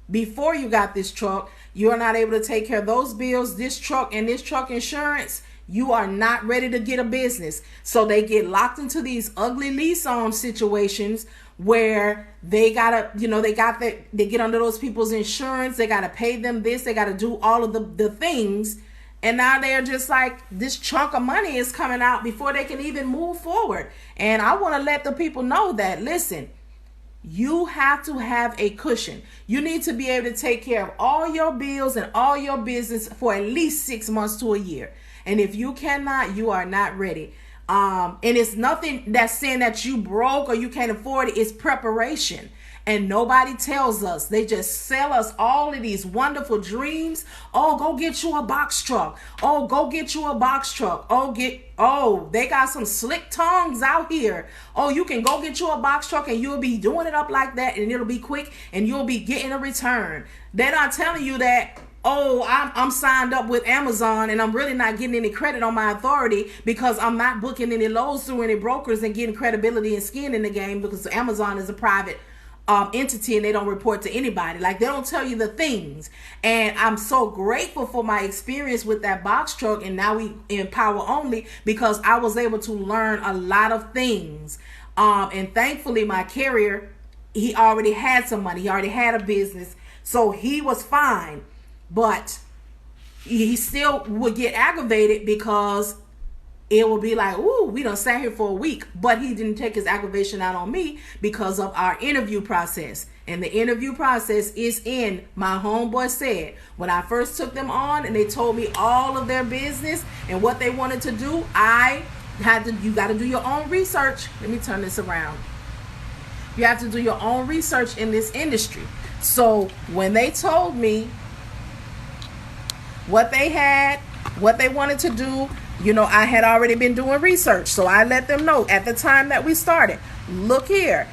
before you got this truck, you're not able to take care of those bills, this truck, and this truck insurance, you are not ready to get a business. So they get locked into these ugly lease on situations where they gotta, they get under those people's insurance. They got to pay them this. They got to do all of the things. And now they're just like, this chunk of money is coming out before they can even move forward. And I want to let the people know that, listen, You have to have a cushion. You need to be able to take care of all your bills and all your business for at least 6 months to a year. And if you cannot, you are not ready. And it's nothing that's saying that you broke or you can't afford it. It's preparation. And nobody tells us. They just sell us all of these wonderful dreams. Oh, go get you a box truck. Oh, go get you a box truck. They got some slick tongues out here. Oh, you can go get you a box truck and you'll be doing it up like that and it'll be quick and you'll be getting a return. They're not telling you that, oh, I'm signed up with Amazon and I'm really not getting any credit on my authority because I'm not booking any loads through any brokers and getting credibility and skin in the game because Amazon is a private entity and they don't report to anybody. Like, they don't tell you the things. And I'm so grateful for my experience with that box truck, and now we in Power Only, because I was able to learn a lot of things. And thankfully my carrier, he already had some money, he already had a business, so he was fine. But he still would get aggravated because it would be like, ooh, we done sat here for a week. But he didn't take his aggravation out on me because of our interview process. And the interview process is in My Homeboy Said. When I first took them on and they told me all of their business and what they wanted to do, you got to do your own research. Let me turn this around. You have to do your own research in this industry. So when they told me what they had, what they wanted to do, I had already been doing research. So I let them know at the time that we started, look here,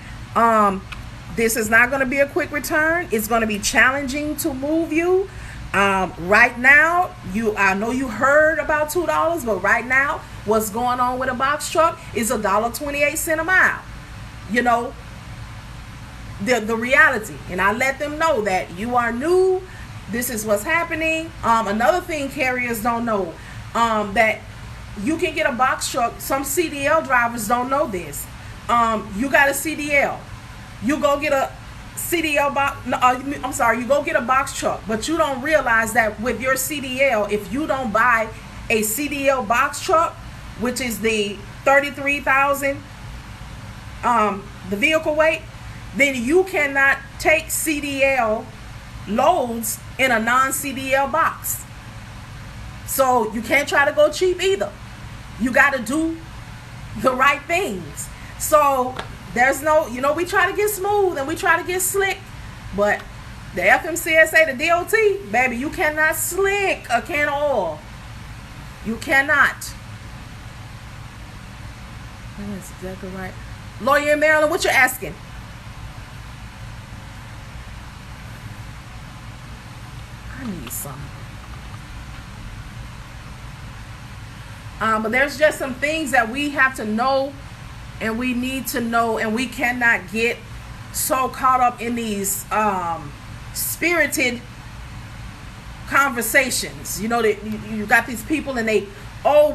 this is not going to be a quick return. It's going to be challenging to move you. Right now, I know you heard about $2, but right now, what's going on with a box truck is $1.28 a mile. The reality. And I let them know that you are new. This is what's happening. Another thing carriers don't know, that you can get a box truck. Some CDL drivers don't know this. You got a CDL. You go get a CDL box. You go get a box truck, but you don't realize that with your CDL, if you don't buy a CDL box truck, which is the 33,000, the vehicle weight, then you cannot take CDL loads in a non-CDL box. So you can't try to go cheap either. You got to do the right things. So there's no, we try to get smooth and we try to get slick, but the FMCSA, the DOT, baby, you cannot slick a can of oil. You cannot. That's exactly right. Lawyer in Maryland, what you asking? I need some. But there's just some things that we have to know and we need to know, and we cannot get so caught up in these spirited conversations. That you got these people and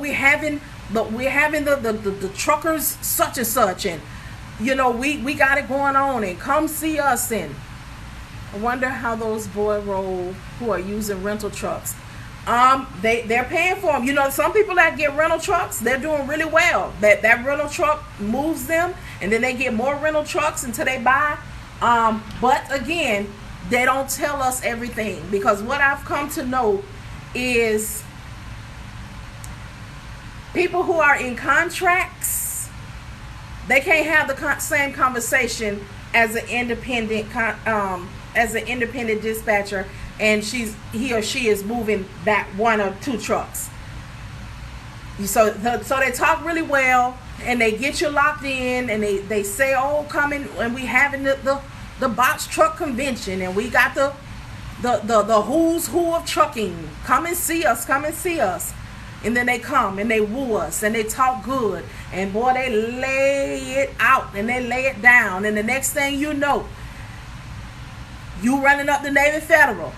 we're having the truckers such and such, and we got it going on, and come see us. And I wonder how those boys roll who are using rental trucks. They're paying for them. Some people that get rental trucks, they're doing really well. That rental truck moves them, and then they get more rental trucks until they buy. But again, they don't tell us everything, because what I've come to know is people who are in contracts, they can't have the same conversation as an independent dispatcher, and he or she is moving that one or two trucks. So they talk really well, and they get you locked in, and they say, oh, come in, and we having the box truck convention, and we got the who's who of trucking. Come and see us. And then they come and they woo us and they talk good, and boy, they lay it out and they lay it down, and the next thing you know, you running up the Navy Federal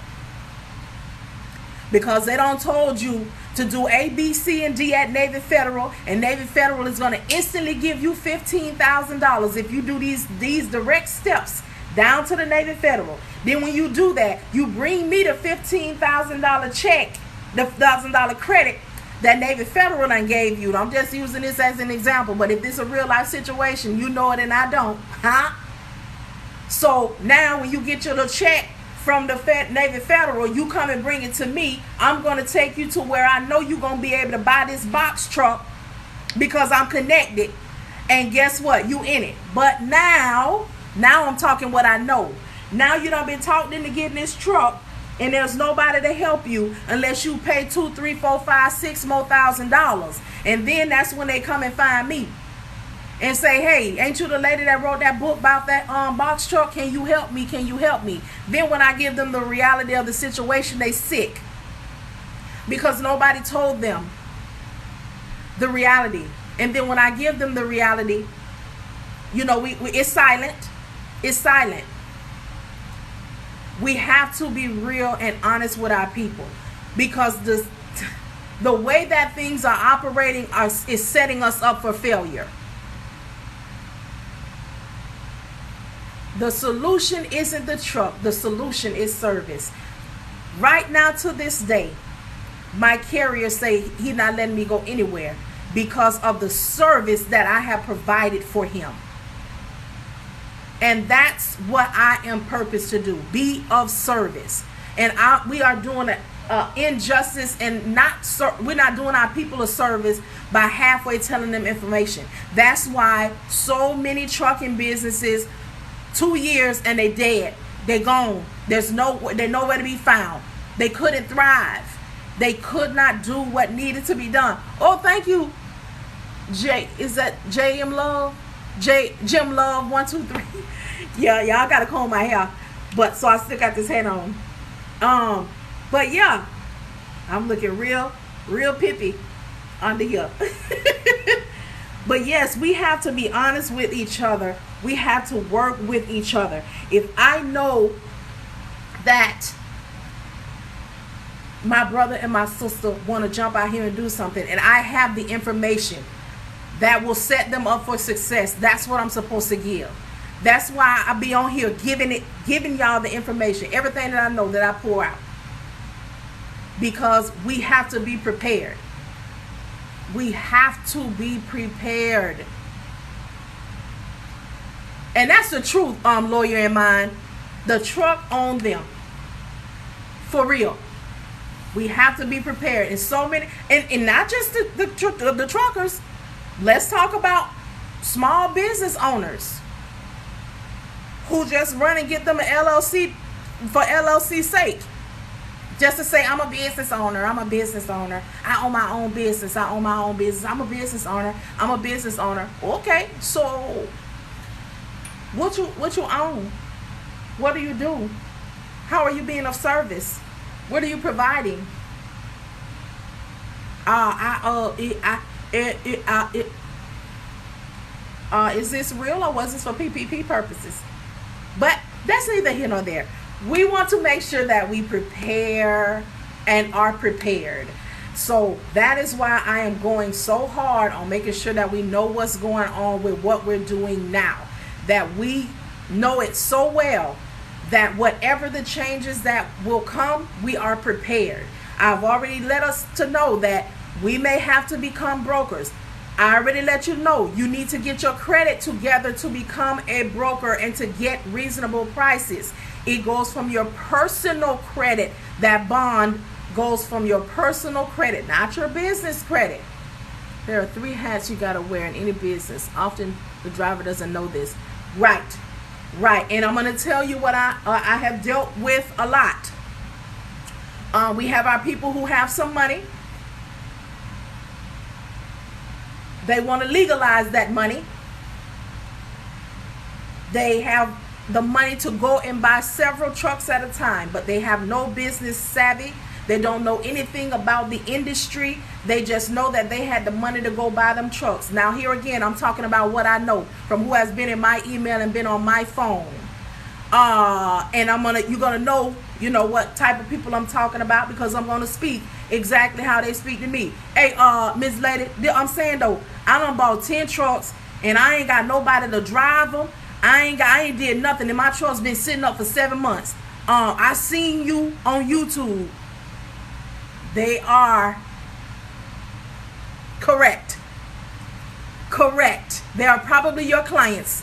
because they don't told you to do A, B, C, and D at Navy Federal, and Navy Federal is going to instantly give you $15,000 if you do these direct steps down to the Navy Federal. Then when you do that, you bring me the $15,000 check, the $1,000 credit that Navy Federal done gave you. I'm just using this as an example, but if this is a real life situation, you know it and I don't, huh? So now when you get your little check from the Navy Federal, you come and bring it to me. I'm going to take you to where I know you're going to be able to buy this box truck because I'm connected. And guess what? You in it. But now I'm talking what I know. Now you done been talked into getting this truck, and there's nobody to help you unless you pay $2, $3, $4, $5, $6 more $1,000. And then that's when they come and find me and say, hey, ain't you the lady that wrote that book about that box truck? Can you help me? Can you help me? Then when I give them the reality of the situation, they sick because nobody told them the reality. And then when I give them the reality, it's silent. It's silent. We have to be real and honest with our people, because the way that things are operating is setting us up for failure. The solution isn't the truck. The solution is service. Right now, to this day, my carrier say he not letting me go anywhere because of the service that I have provided for him. And that's what I am purposed to do, be of service. And we are doing an injustice, and we're not doing our people a service by halfway telling them information. That's why so many trucking businesses, 2 years and they dead. They gone. They're nowhere to be found. They couldn't thrive. They could not do what needed to be done. Oh, thank you, Jay. Is that Jim Love? Jim Love 123. Yeah, y'all gotta comb my hair, but so I still got this hat on. But yeah, I'm looking real pippy under here. But yes, we have to be honest with each other. We have to work with each other. If I know that my brother and my sister want to jump out here and do something, and I have the information that will set them up for success, that's what I'm supposed to give. That's why I be on here giving y'all the information, everything that I know that I pour out. Because we have to be prepared. We have to be prepared. And that's the truth, lawyer in mind. The truck on them. For real. We have to be prepared. And so many, and not just the truckers. Let's talk about small business owners who just run and get them an LLC for LLC's sake. Just to say, I'm a business owner. I'm a business owner. I own my own business. I own my own business. I'm a business owner. I'm a business owner. Okay, so what you own? What do you do? How are you being of service? What are you providing? Is this real, or was this for PPP purposes? But that's neither here nor there. We want to make sure that we prepare and are prepared. So that is why I am going so hard on making sure that we know what's going on with what we're doing now. That we know it so well that whatever the changes that will come, we are prepared. I've already let us to know that we may have to become brokers. I already let you know you need to get your credit together to become a broker and to get reasonable prices. It goes from your personal credit. That bond goes from your personal credit, not your business credit. There are 3 hats you got to wear in any business. Often the driver doesn't know this. Right. And I'm going to tell you what I have dealt with a lot. We have our people who have some money. They want to legalize that money. They have the money to go and buy several trucks at a time, but they have no business savvy. They don't know anything about the industry. They just know that they had the money to go buy them trucks. Now here again, I'm talking about what I know from who has been in my email and been on my phone. And you're gonna know, what type of people I'm talking about, because I'm gonna speak exactly how they speak to me. Hey, Miss Lady, I'm saying though, I done bought 10 trucks and I ain't got nobody to drive them. I ain't did nothing, and my truck's been sitting up for 7 months. I seen you on YouTube. They are correct. They are probably your clients.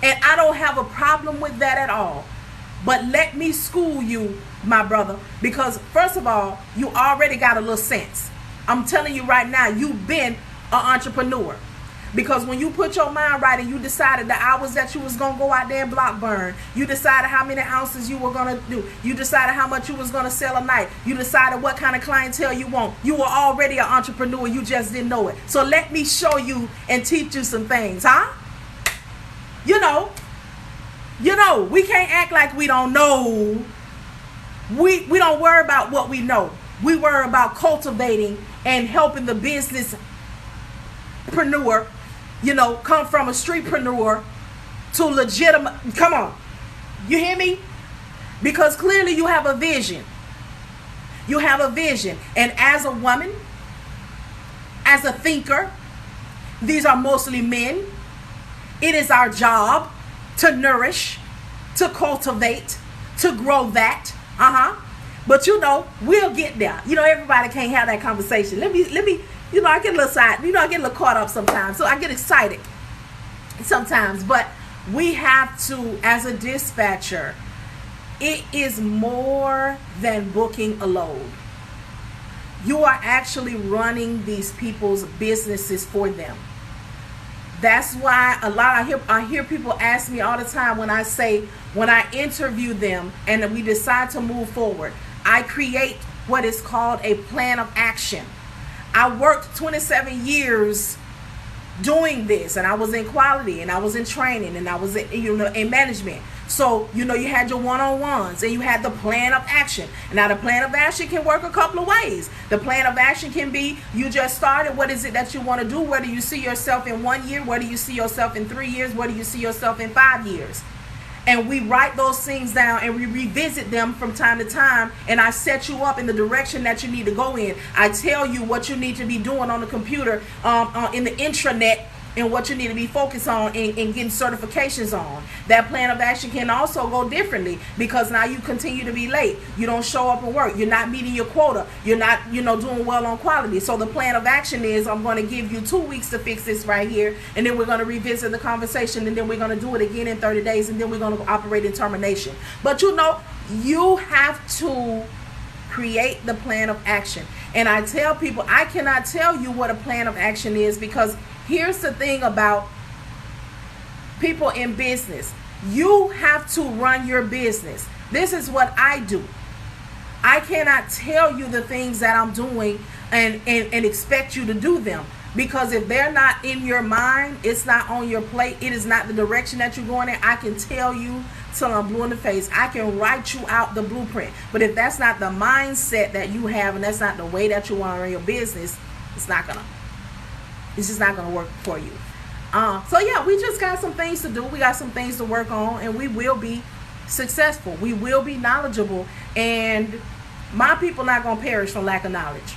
And I don't have a problem with that at all. But let me school you, my brother, because first of all, you already got a little sense. I'm telling you right now, you've been an entrepreneur. Because when you put your mind right and you decided the hours that you was going to go out there and block burn, you decided how many ounces you were going to do, you decided how much you was going to sell a night, you decided what kind of clientele you want, you were already an entrepreneur, you just didn't know it. So let me show you and teach you some things, huh? You know, we can't act like we don't know. We don't worry about what we know. We worry about cultivating and helping the businesspreneur, come from a streetpreneur to legitimate. Come on. You hear me? Because clearly you have a vision. You have a vision. And as a woman, as a thinker, these are mostly men. It is our job to nourish, to cultivate, to grow that. But we'll get there. Everybody can't have that conversation. Let me, I get a little side, I get a little caught up sometimes. So I get excited sometimes. But we have to, as a dispatcher, it is more than booking a load. You are actually running these people's businesses for them. That's why I hear people ask me all the time when I interview them and we decide to move forward, I create what is called a plan of action. I worked 27 years doing this, and I was in quality, and I was in training, and I was in management. So, you had your one-on-ones and you had the plan of action. Now, the plan of action can work a couple of ways. The plan of action can be, you just started. What is it that you want to do? Where do you see yourself in 1 year? Where do you see yourself in 3 years? Where do you see yourself in 5 years? And we write those things down and we revisit them from time to time. And I set you up in the direction that you need to go in. I tell you what you need to be doing on the computer, in the intranet, and what you need to be focused on and getting certifications on. That plan of action can also go differently because now you continue to be late. You don't show up and work. You're not meeting your quota. You're not, doing well on quality. So the plan of action is, I'm going to give you 2 weeks to fix this right here, and then we're going to revisit the conversation, and then we're going to do it again in 30 days, and then we're going to operate in termination. But you have to create the plan of action. And I tell people, I cannot tell you what a plan of action is, because here's the thing about people in business. You have to run your business. This is what I do. I cannot tell you the things that I'm doing and expect you to do them. Because if they're not in your mind, it's not on your plate, it is not the direction that you're going in, I can tell you till I'm blue in the face. I can write you out the blueprint. But if that's not the mindset that you have and that's not the way that you want to run your business, it's just not gonna work for you. So yeah, we just got some things to do. We got some things to work on, and we will be successful. We will be knowledgeable, and my people not gonna perish from lack of knowledge.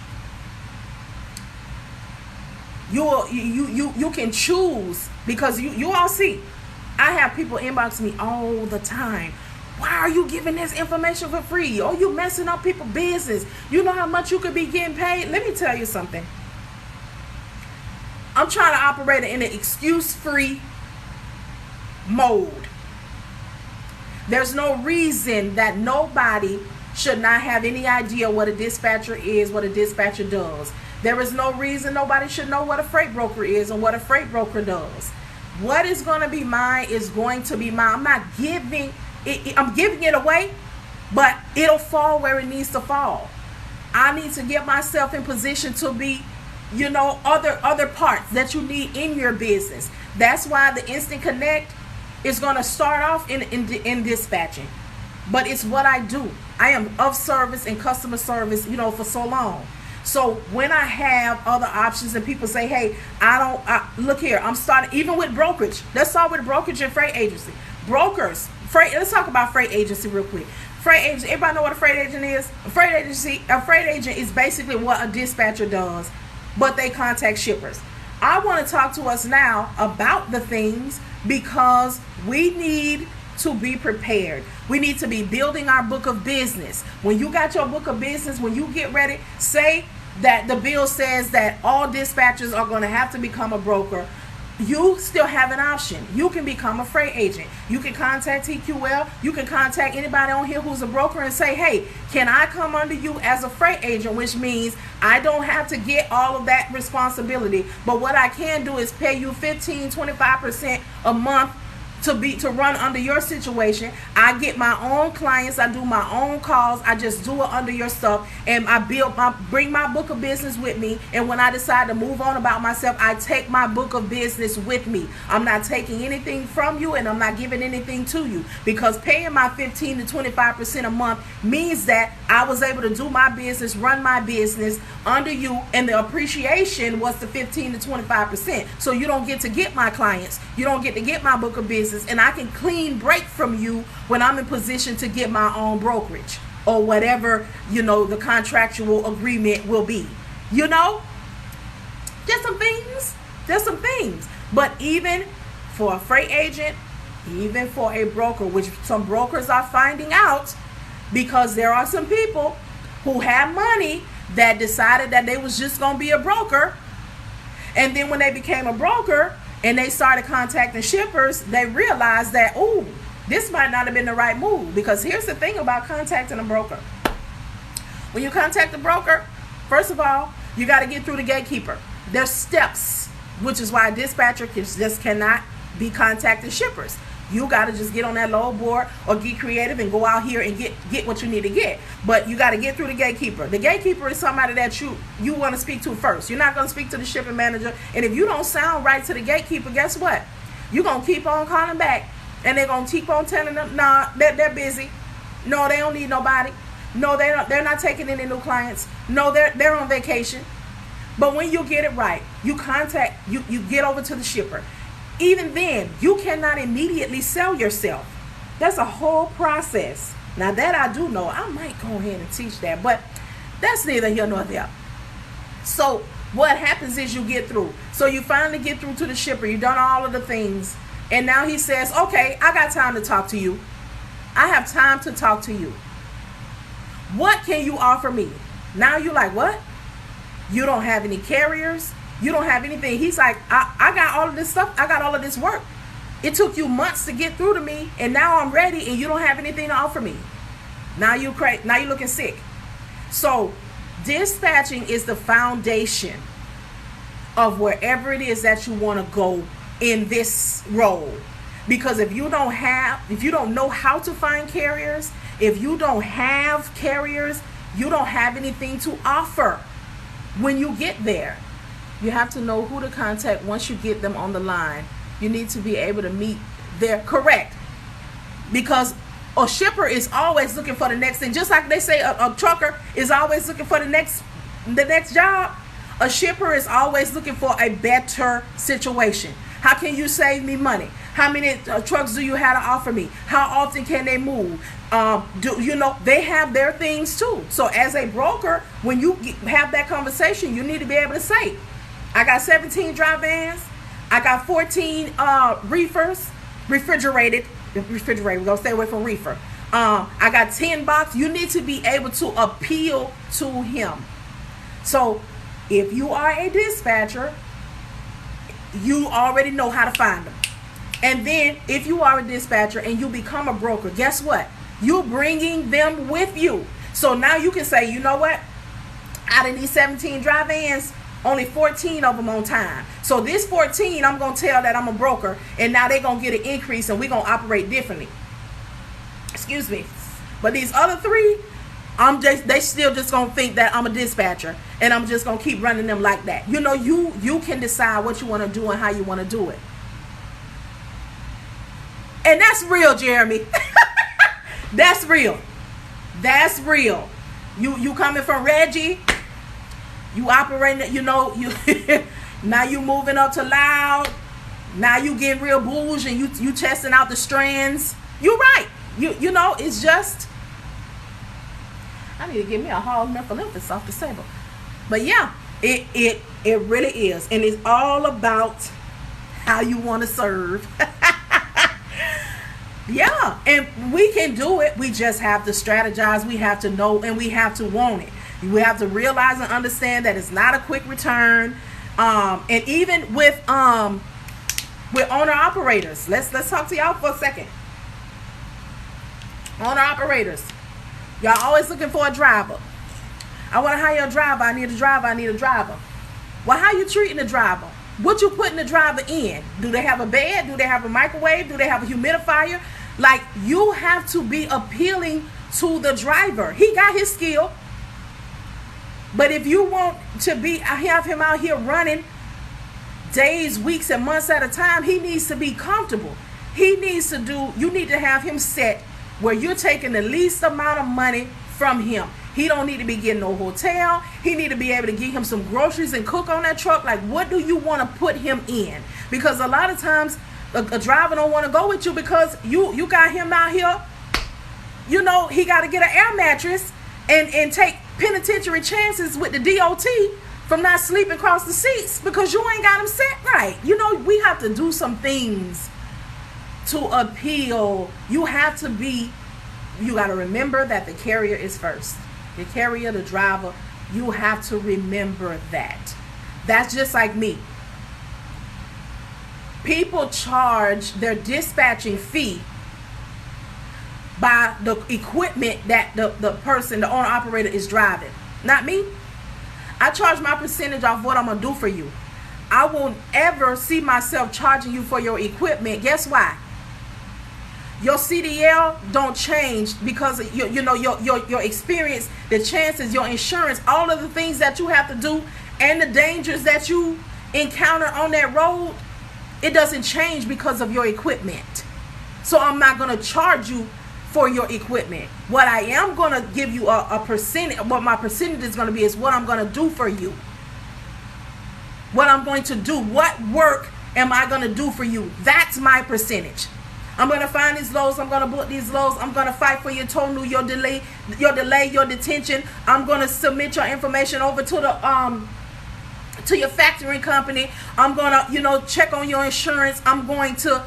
You can choose, because you all see, I have people inbox me all the time. Why are you giving this information for free? Oh, you messing up people's business. You know how much you could be getting paid? Let me tell you something. I'm trying to operate in an excuse-free mode. There's no reason that nobody should not have any idea what a dispatcher is, what a dispatcher does. There is no reason nobody should know what a freight broker is and what a freight broker does. What is going to be mine is going to be mine. I'm not giving it, I'm giving it away, but it'll fall where it needs to fall. I need to get myself in position to be, other parts that you need in your business. That's why the Instant Connect is going to start off in dispatching. But it's what I do. I am of service and customer service, for so long. So when I have other options and people say, hey, look here, I'm starting, even with brokerage. Let's start with brokerage and freight agency. Let's talk about freight agency real quick. Freight agent, everybody know what a freight agent is? A freight agent is basically what a dispatcher does, but they contact shippers. I want to talk to us now about the things, because we need to be prepared. We need to be building our book of business. When you got your book of business, when you get ready, say that the bill says that all dispatchers are going to have to become a broker. you still have an option. You can become a freight agent. You can contact TQL. You can contact anybody on here who's a broker and say, hey, can I come under you as a freight agent? Which means I don't have to get all of that responsibility. But what I can do is pay you 15, 25% a month to run under your situation. I get my own clients, I do my own calls, I just do it under your stuff, and I bring my book of business with me. And when I decide to move on about myself, I take my book of business with me. I'm not taking anything from you, and I'm not giving anything to you, because paying my 15 to 25% a month means that I was able to do my business, run my business under you, and the appreciation was the 15 to 25%. So you don't get to get my clients, you don't get to get my book of business, and I can clean break from you when I'm in position to get my own brokerage or whatever, the contractual agreement will be. There's some things. But even for a freight agent, even for a broker, which some brokers are finding out, because there are some people who have money that decided that they was just going to be a broker, and then when they became a broker and they started contacting shippers, they realized that, ooh, this might not have been the right move. Because here's the thing about contacting a broker. When you contact a broker, first of all, you got to get through the gatekeeper. There's steps, which is why a dispatcher just cannot be contacting shippers. You got to just get on that load board or get creative and go out here and get what you need to get. But you got to get through the gatekeeper. The gatekeeper is somebody that you want to speak to first. You're not going to speak to the shipping manager. And if you don't sound right to the gatekeeper, guess what? You're going to keep on calling back. And they're going to keep on telling them, nah, they're busy. No, they don't need nobody. No, they're not taking any new clients. No, they're on vacation. But when you get it right, you get over to the shipper. Even then, you cannot immediately sell yourself. That's a whole process. Now that I do know, I might go ahead and teach that, but that's neither here nor there. So what happens is you get through. So you finally get through to the shipper. You've done all of the things. And now he says, okay, I got time to talk to you. I have time to talk to you. What can you offer me? Now you're like, what? You don't have any carriers? You don't have anything. He's like, I got all of this stuff. I got all of this work. It took you months to get through to me, and now I'm ready, and you don't have anything to offer me. Now you're looking sick. So dispatching is the foundation of wherever it is that you want to go in this role. Because if you don't know how to find carriers, if you don't have carriers, you don't have anything to offer when you get there. You have to know who to contact once you get them on the line. You need to be able to meet their correct. Because a shipper is always looking for the next thing. Just like they say a trucker is always looking for the next job. A shipper is always looking for a better situation. How can you save me money? How many trucks do you have to offer me? How often can they move? They have their things too. So as a broker, when you have that conversation, you need to be able to say, I got 17 dry vans. I got 14 reefers, refrigerated. We're going to stay away from reefer. I got 10 box. You need to be able to appeal to him. So if you are a dispatcher, you already know how to find them. And then if you are a dispatcher and you become a broker, guess what? You're bringing them with you. So now you can say, you know what? Out of these 17 dry vans, only 14 of them on time. So this 14, I'm going to tell that I'm a broker, and now they're going to get an increase, and we're going to operate differently. Excuse me. But these other 3, they still just going to think that I'm a dispatcher, and I'm just going to keep running them like that. You can decide what you want to do and how you want to do it. And that's real, Jeremy. That's real. That's real. You coming from Reggie, you operating, you now you moving up to loud. Now you getting real bougie and you testing out the strands. You're right. It's just, I need to give me a hard nympholympus off the table. But yeah, it really is. And it's all about how you want to serve. Yeah, and we can do it. We just have to strategize. We have to know, and we have to want it. We have to realize and understand that it's not a quick return. And even with with owner operators. Let's talk to y'all for a second. Owner operators, y'all always looking for a driver. I want to hire a driver. I need a driver. I need a driver. Well, how you treating the driver? What you putting the driver in? Do they have a bed? Do they have a microwave? Do they have a humidifier? Like, you have to be appealing to the driver. He got his skill. But if you want to have him out here running days, weeks, and months at a time, he needs to be comfortable. You need to have him set where you're taking the least amount of money from him. He don't need to be getting no hotel. He need to be able to get him some groceries and cook on that truck. Like, what do you want to put him in? Because a lot of times a driver don't want to go with you because you got him out here. You know, he got to get an air mattress and take penitentiary chances with the DOT from not sleeping across the seats because you ain't got him set right. You know, we have to do some things to appeal. You got to remember that the carrier is first. The carrier, the driver, you have to remember that. That's just like me. People charge their dispatching fee by the equipment that the person, the owner operator, is driving. Not me. I charge my percentage off what I'm going to do for you. I won't ever see myself charging you for your equipment. Guess why? Your CDL don't change because your experience, the chances, your insurance, all of the things that you have to do and the dangers that you encounter on that road, it doesn't change because of your equipment. So I'm not going to charge you for your equipment. What I am going to give you a percentage, what my percentage is going to be is what I'm going to do for you. What I'm going to do, what work am I going to do for you? That's my percentage. I'm going to find these loads. I'm going to book these loads. I'm going to fight for your total, your delay, your detention. I'm going to submit your information over to your factoring company. I'm going to, check on your insurance. I'm going to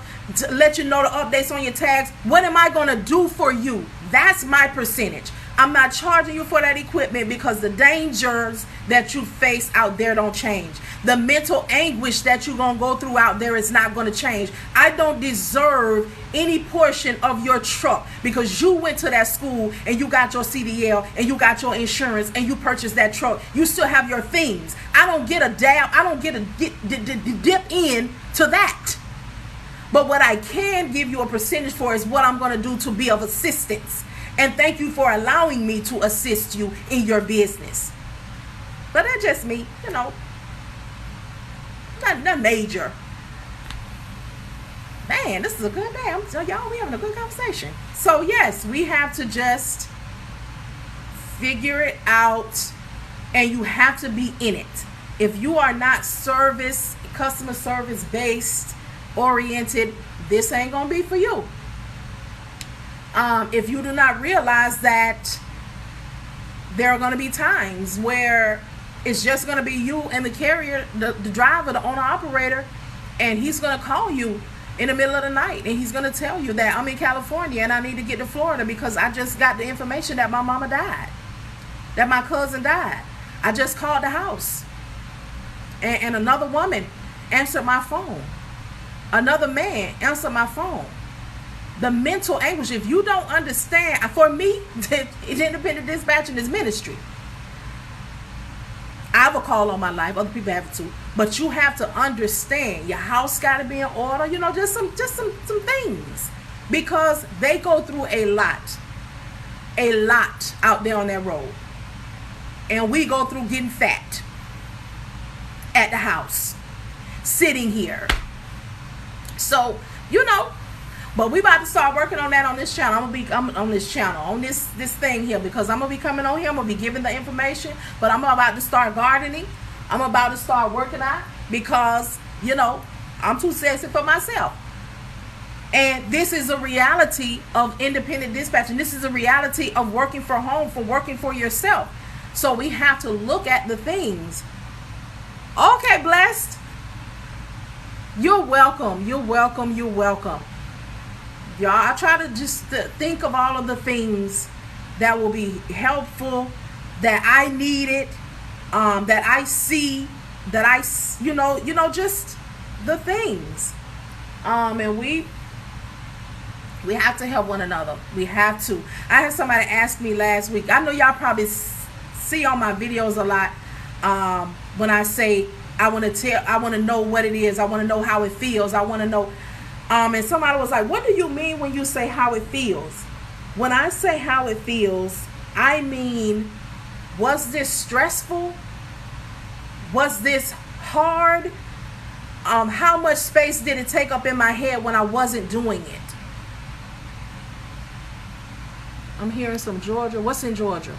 let you know the updates on your tags. What am I going to do for you? That's my percentage. I'm not charging you for that equipment because the dangers that you face out there don't change. The mental anguish that you're going to go through out there is not going to change. I don't deserve any portion of your truck because you went to that school and you got your CDL and you got your insurance and you purchased that truck. You still have your things. I don't get a dip in to that. But what I can give you a percentage for is what I'm going to do to be of assistance. And thank you for allowing me to assist you in your business. But that's just me, not major. Man, this is a good day. Y'all, we having a good conversation. So yes, we have to just figure it out, and you have to be in it. If you are not customer service based, oriented, this ain't gonna be for you. If you do not realize that there are going to be times where it's just going to be you and the carrier, the driver, the owner operator, and he's going to call you in the middle of the night and he's going to tell you that I'm in California and I need to get to Florida because I just got the information that my mama died, that my cousin died. I just called the house and another woman answered my phone. Another man answered my phone. The mental anguish, if you don't understand, for me, independent dispatching is ministry. I have a call on my life, other people have it too. But you have to understand, your house got to be in order, just some things. Because they go through a lot out there on that road. And we go through getting fat at the house, sitting here. So, but we about to start working on that on this channel. I'm on this channel, on this thing here, because I'm gonna be coming on here. I'm gonna be giving the information, but I'm about to start gardening. I'm about to start working out because I'm too sexy for myself. And this is a reality of independent dispatching. This is a reality of working from home, for working for yourself. So we have to look at the things. Okay, blessed. You're welcome. You're welcome. You're welcome. Y'all, I try to just think of all of the things that will be helpful, that I needed, that I see, that just the things. And we have to help one another. We have to. I had somebody ask me last week. I know y'all probably see on my videos a lot, when I say I want to know what it is. I want to know how it feels. I want to know. And somebody was like, "What do you mean when you say how it feels?" When I say how it feels, I mean, was this stressful? Was this hard? How much space did it take up in my head when I wasn't doing it? I'm hearing some Georgia. What's in Georgia?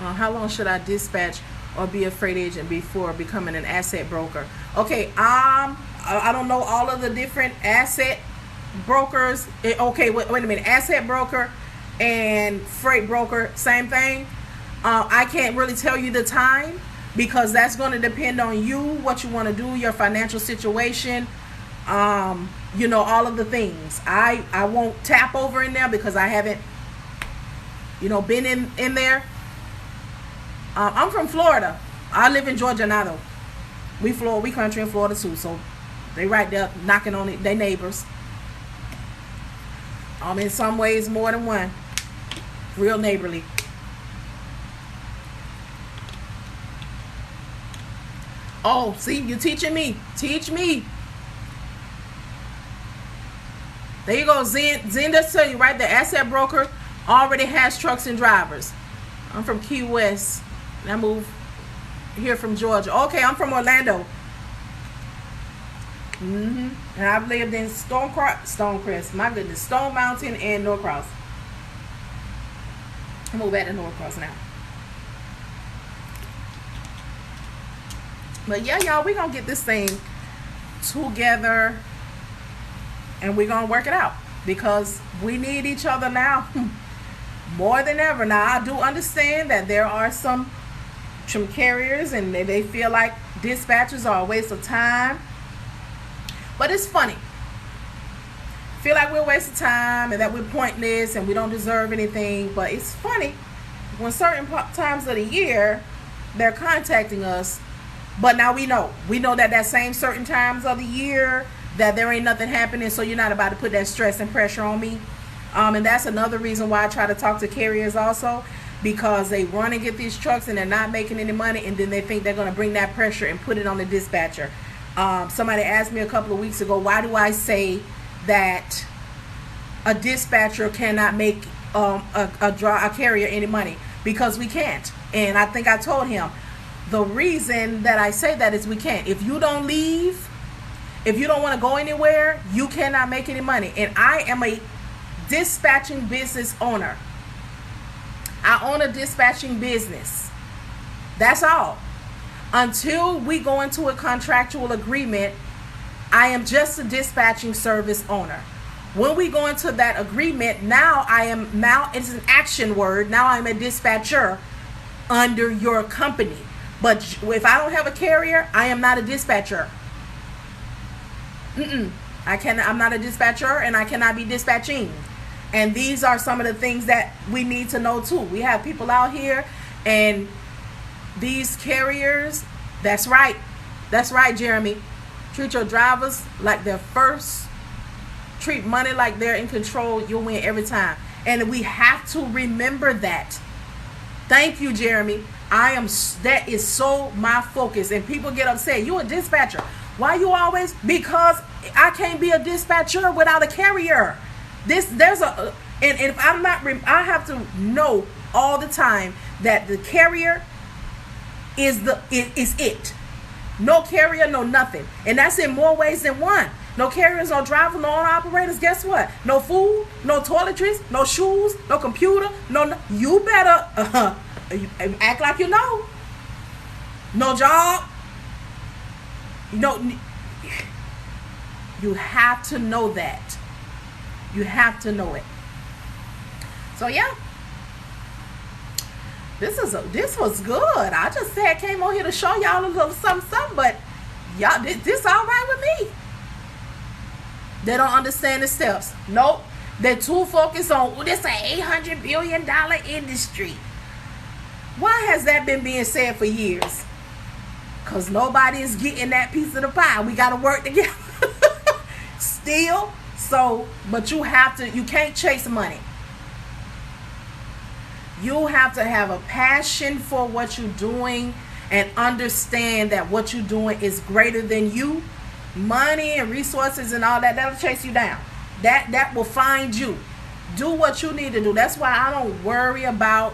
How long should I dispatch or be a freight agent before becoming an asset broker? Okay, I don't know all of the different asset brokers. Okay, wait a minute. Asset broker and freight broker, same thing. I can't really tell you the time because that's going to depend on you, what you want to do, your financial situation, all of the things. I won't tap over in there because I haven't, been in there. I'm from Florida. I live in Georgia now though. We country in Florida too, so they right there knocking on their neighbors. In some ways more than one. Real neighborly. Oh, see, you teaching me. Teach me. There you go. Zen does tell you, right? The asset broker already has trucks and drivers. I'm from Key West. And I moved here from Georgia. Okay, I'm from Orlando. And I've lived in Stonecrest. My goodness. Stone Mountain and Norcross. I moved back to Norcross now. But yeah, y'all, we're going to get this thing together. And we're going to work it out. Because we need each other now. More than ever. Now, I do understand that there are some carriers and they feel like dispatchers are a waste of time. But it's funny. Feel like we're a waste of time and that we're pointless and we don't deserve anything. But it's funny when certain times of the year they're contacting us. But now we know that same certain times of the year that there ain't nothing happening. So you're not about to put that stress and pressure on me. And that's another reason why I try to talk to carriers also, because they run and get these trucks and they're not making any money, and then they think they're going to bring that pressure and put it on the dispatcher. Somebody asked me a couple of weeks ago, why do I say that a dispatcher cannot make a carrier any money? Because we can't. And I think I told him the reason that I say that is we can't. If you don't leave, if you don't want to go anywhere, you cannot make any money. And I am a dispatching business owner. I own a dispatching business. That's all. Until we go into a contractual agreement, I am just a dispatching service owner. When we go into that agreement, now it's an action word. Now I'm a dispatcher under your company. But if I don't have a carrier, I am not a dispatcher. I'm not a dispatcher, and I cannot be dispatching. And these are some of the things that we need to know too. We have people out here, and these carriers, that's right, Jeremy. Treat your drivers like they're first. Treat money like they're in control. You'll win every time. And we have to remember that. Thank you, Jeremy. That is so my focus. And people get upset. You a dispatcher. Why you always? Because I can't be a dispatcher without a carrier. And if I'm not, I have to know all the time that the carrier is it. No carrier, no nothing. And that's in more ways than one. No carriers, no drivers, no owner operators. Guess what? No food, no toiletries, no shoes, no computer, no. You better act like you know. No job. You have to know that. You have to know it. So yeah, this was good. I just said came on here to show y'all a little something, but y'all this all right with me. They don't understand the steps. Nope, they're too focused on this an $800 billion industry. Why has that been being said for years? Because nobody is getting that piece of the pie. We got to work together still. So, but you can't chase money. You have to have a passion for what you're doing and understand that what you're doing is greater than you. Money and resources and all that, that'll chase you down. That will find you. Do what you need to do. That's why I don't worry about.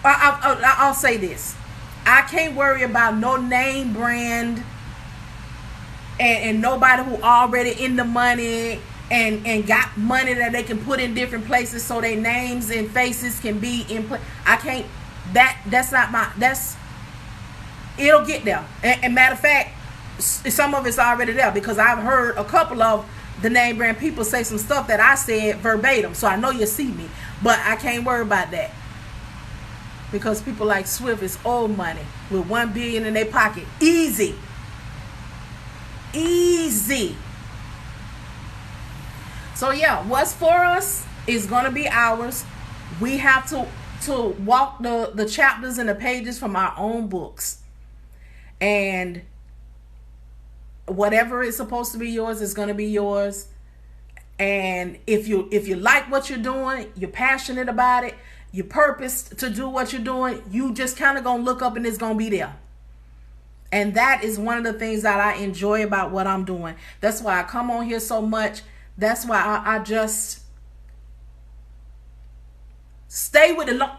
I'll say this. I can't worry about no name brand and nobody who already in the money and got money that they can put in different places so their names and faces can be in place. I can't. That's not my. It'll get there. And matter of fact, some of it's already there because I've heard a couple of the name brand people say some stuff that I said verbatim. So I know you see me, but I can't worry about that because people like Swift is old money with $1 billion in their pocket. Easy. So yeah, what's for us is gonna be ours. We have to walk the chapters and the pages from our own books. And whatever is supposed to be yours is going to be yours. And if you like what you're doing, you're passionate about it, you're purposed to do what you're doing, you just kind of going to look up and it's going to be there. And that is one of the things that I enjoy about what I'm doing. That's why I come on here so much. That's why I just stay with the Lord.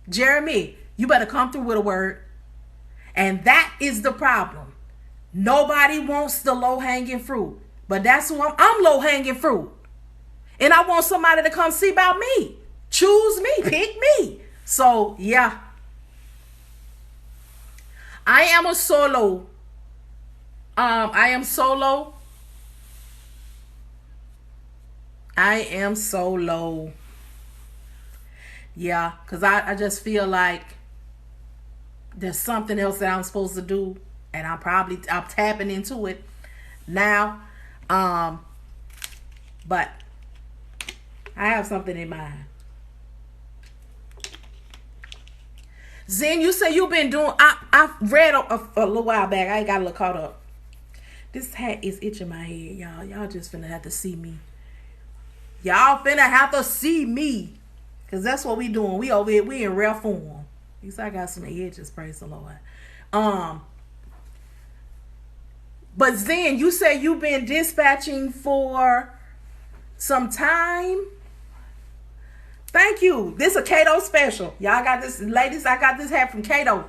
Jeremy, you better come through with a word. And that is the problem. Nobody wants the low-hanging fruit. But that's who I'm low-hanging fruit. And I want somebody to come see about me. Choose me. Pick me. So, yeah. I am a solo. I am solo. Yeah, because I just feel like there's something else that I'm supposed to do, and I'm tapping into it now. But I have something in mind. Zen, you say you've been doing. I read a little while back. I ain't got a little caught up. This hat is itching my head, y'all. Y'all just finna have to see me. Y'all finna have to see me. Because that's what we doing. We over here. We in rare form. At least I got some edges. Praise the Lord. But Zen, you say you've been dispatching for some time. Thank you. This is a Cato special. Y'all got this. Ladies, I got this hat from Cato.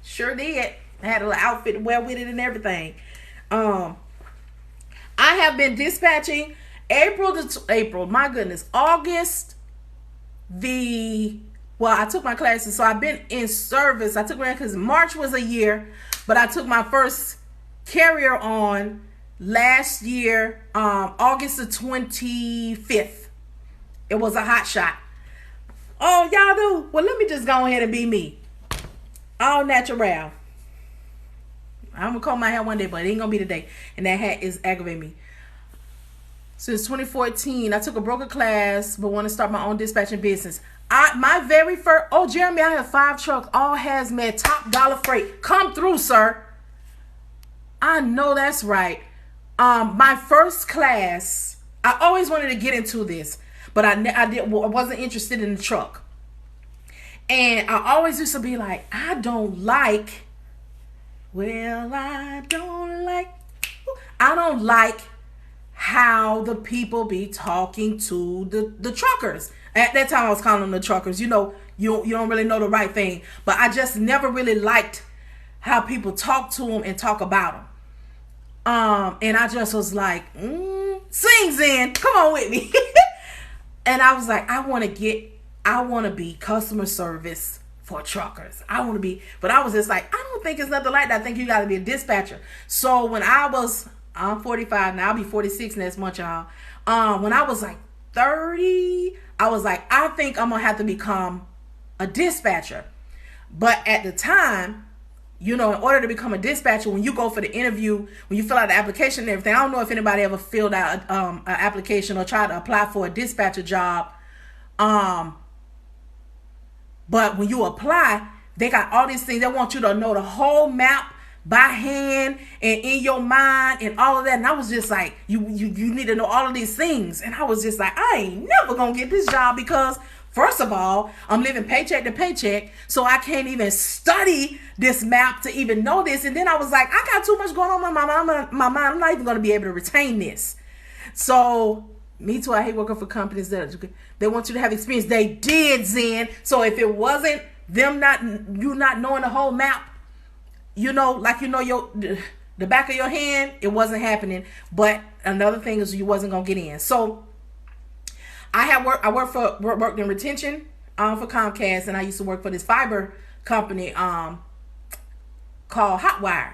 Sure did. I had a little outfit to wear with it and everything. I have been dispatching April, my goodness, August, I took my classes, so I've been in service. I took my, because March was a year, but I took my first carrier on last year, August the 25th. It was a hot shot. Oh, y'all do? Well, let me just go ahead and be me. All natural. I'm going to comb my hair one day, but it ain't going to be today. And that hat is aggravating me. Since 2014, I took a broker class, but want to start my own dispatching business. My very first, Jeremy, I have 5 trucks, all hazmat, top dollar freight. Come through, sir. I know that's right. My first class, I always wanted to get into this, but I wasn't interested in the truck. And I always used to be like, I don't like how the people be talking to the truckers. At that time, I was calling them the truckers. You know, you don't really know the right thing. But I just never really liked how people talk to them and talk about them. And I just was like, sing Zen, come on with me. And I was like, I want to be customer service for truckers. But I was just like, I don't think it's nothing like that. I think you got to be a dispatcher. So when I'm 45 now, I'll be 46 next month, y'all. When I was like 30, I was like, I think I'm going to have to become a dispatcher. But at the time, you know, in order to become a dispatcher, when you go for the interview, when you fill out the application and everything, I don't know if anybody ever filled out an application or tried to apply for a dispatcher job Um, but when you apply, they got all these things. They want you to know the whole map by hand and in your mind and all of that. And I was just like, you need to know all of these things. And I was just like, I ain't never gonna get this job because first of all, I'm living paycheck to paycheck, so I can't even study this map to even know this. And then I was like, I got too much going on in my mind. I'm not even gonna be able to retain this. So me too, I hate working for companies that they want you to have experience. They did, Zen. So if it wasn't them not knowing the whole map, like the back of your hand, it wasn't happening. But another thing is you wasn't gonna get in. So I worked in retention for Comcast, and I used to work for this fiber company called Hotwire.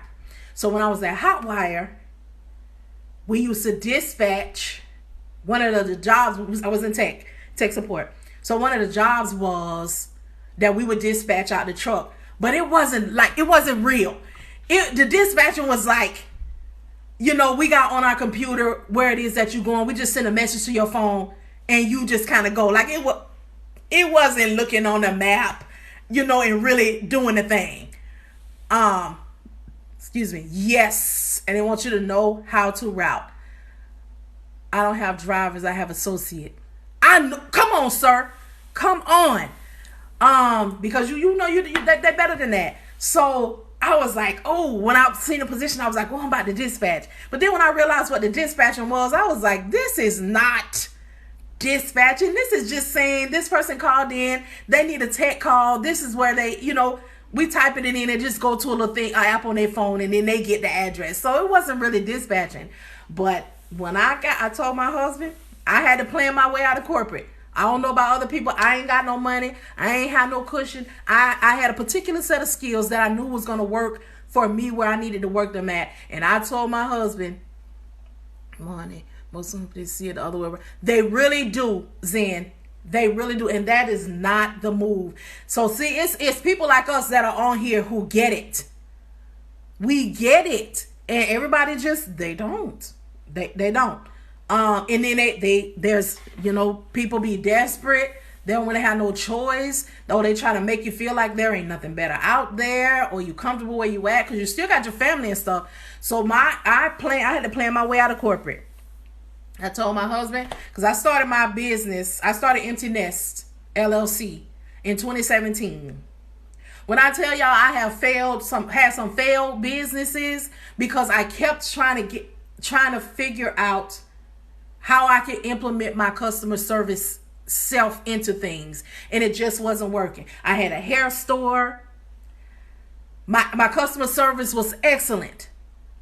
So when I was at Hotwire, we used to dispatch. One of the jobs, I was in tech support. So one of the jobs was that we would dispatch out the truck. But it wasn't real. The dispatching was like, we got on our computer where it is that you're going. We just send a message to your phone and you just kind of go. Like it wasn't looking on the map, and really doing the thing. Excuse me. Yes. And they want you to know how to route. I don't have drivers. I have associate. Come on, sir. Come on. Because they're better than that. So I was like, oh, when I seen the position, I was like, I'm about to dispatch. But then when I realized what the dispatching was, I was like, this is not dispatching. This is just saying this person called in. They need a tech call. This is where they, we type it in and just go to a little thing, an app on their phone, and then they get the address. So it wasn't really dispatching. But when I told my husband, I had to plan my way out of corporate. I don't know about other people. I ain't got no money. I ain't had no cushion. I had a particular set of skills that I knew was going to work for me where I needed to work them at. And I told my husband, money, most of them see it the other way around. They really do, Zen. They really do. And that is not the move. So see, it's people like us that are on here who get it. We get it. And everybody they don't. They don't. And then there's, people be desperate. They don't really have no choice. Or they try to make you feel like there ain't nothing better out there, or you comfortable where you at because you still got your family and stuff. So I had to plan my way out of corporate. I told my husband, because I started my business. I started Empty Nest LLC in 2017. When I tell y'all I have had some failed businesses because I kept trying to figure out how I could implement my customer service self into things, and it just wasn't working. I had a hair store. My customer service was excellent,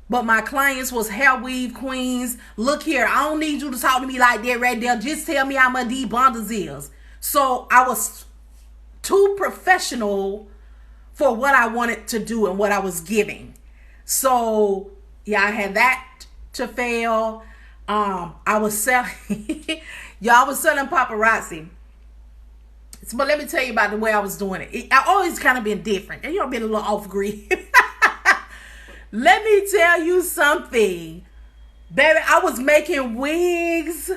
but my clients was hair weave queens. Look here, I don't need you to talk to me like that right there. Just tell me how much these bundles is. So I was too professional for what I wanted to do and what I was giving. So yeah, I had that to fail. I was selling I was selling paparazzi. But let me tell you about the way I was doing it. I always kind of been different. And been a little off grid. Let me tell you something. Baby, I was making wigs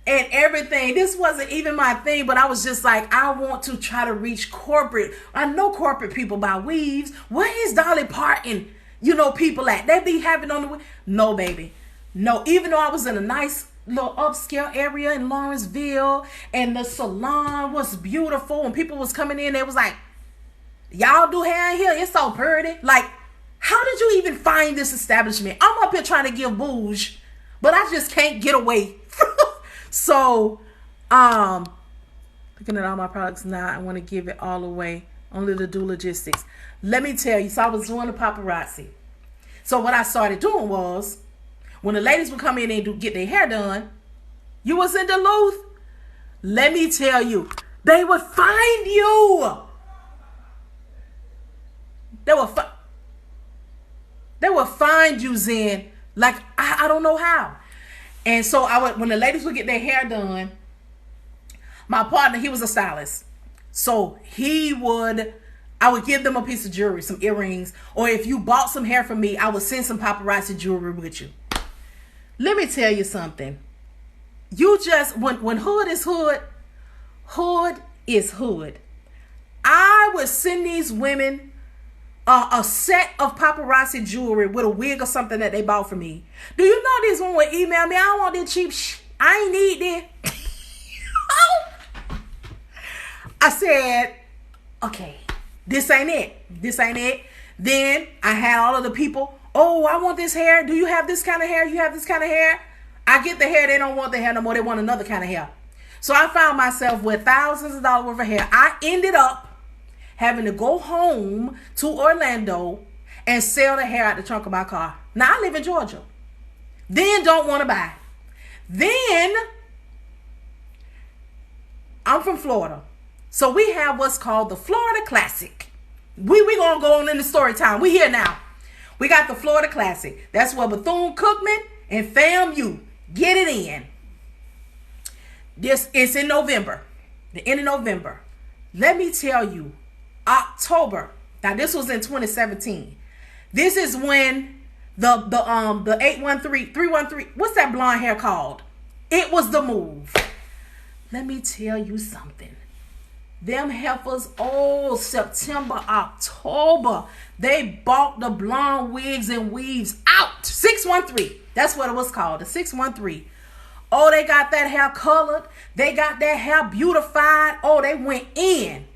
and everything. This wasn't even my thing, but I was just like, I want to try to reach corporate. I know corporate people buy weaves. Where is Dolly Parton, people at? They be having on the No, baby. No, even though I was in a nice little upscale area in Lawrenceville and the salon was beautiful and people was coming in, they was like, y'all do hair in here? It's so pretty. Like, how did you even find this establishment? I'm up here trying to give bouge, but I just can't get away. So, looking at all my products now, I want to give it all away. Only to do logistics. Let me tell you, so I was doing the paparazzi. So what I started doing was, when the ladies would come in and get their hair done, you was in Duluth, let me tell you, they would find you. They would find you, Zen. Like, I don't know how. And so when the ladies would get their hair done, my partner, he was a stylist. So I would give them a piece of jewelry, some earrings, or if you bought some hair from me, I would send some paparazzi jewelry with you. Let me tell you something. You just, when hood is hood, Hood is hood. I would send these women a set of paparazzi jewelry with a wig or something that they bought for me. Do you know this one would email me? I don't want this cheap I ain't need this. I said, okay, this ain't it. This ain't it. Then I had all of the people, oh, I want this hair. Do you have this kind of hair? You have this kind of hair? I get the hair. They don't want the hair no more. They want another kind of hair. So I found myself with thousands of dollars worth of hair. I ended up having to go home to Orlando and sell the hair out the trunk of my car. Now I live in Georgia. Then don't want to buy. Then I'm from Florida. So we have what's called the Florida Classic. We gonna go on in the story time. We here now. We got the Florida Classic. That's where Bethune-Cookman and FAMU get it in. This is in November, the end of November. Let me tell you, October. Now this was in 2017. This is when the 813, 313, what's that blonde hair called? It was the move. Let me tell you something. Them heifers, September, October, they bought the blonde wigs and weaves out. 613. That's what it was called, the 613. Oh, they got that hair colored. They got that hair beautified. Oh, they went in.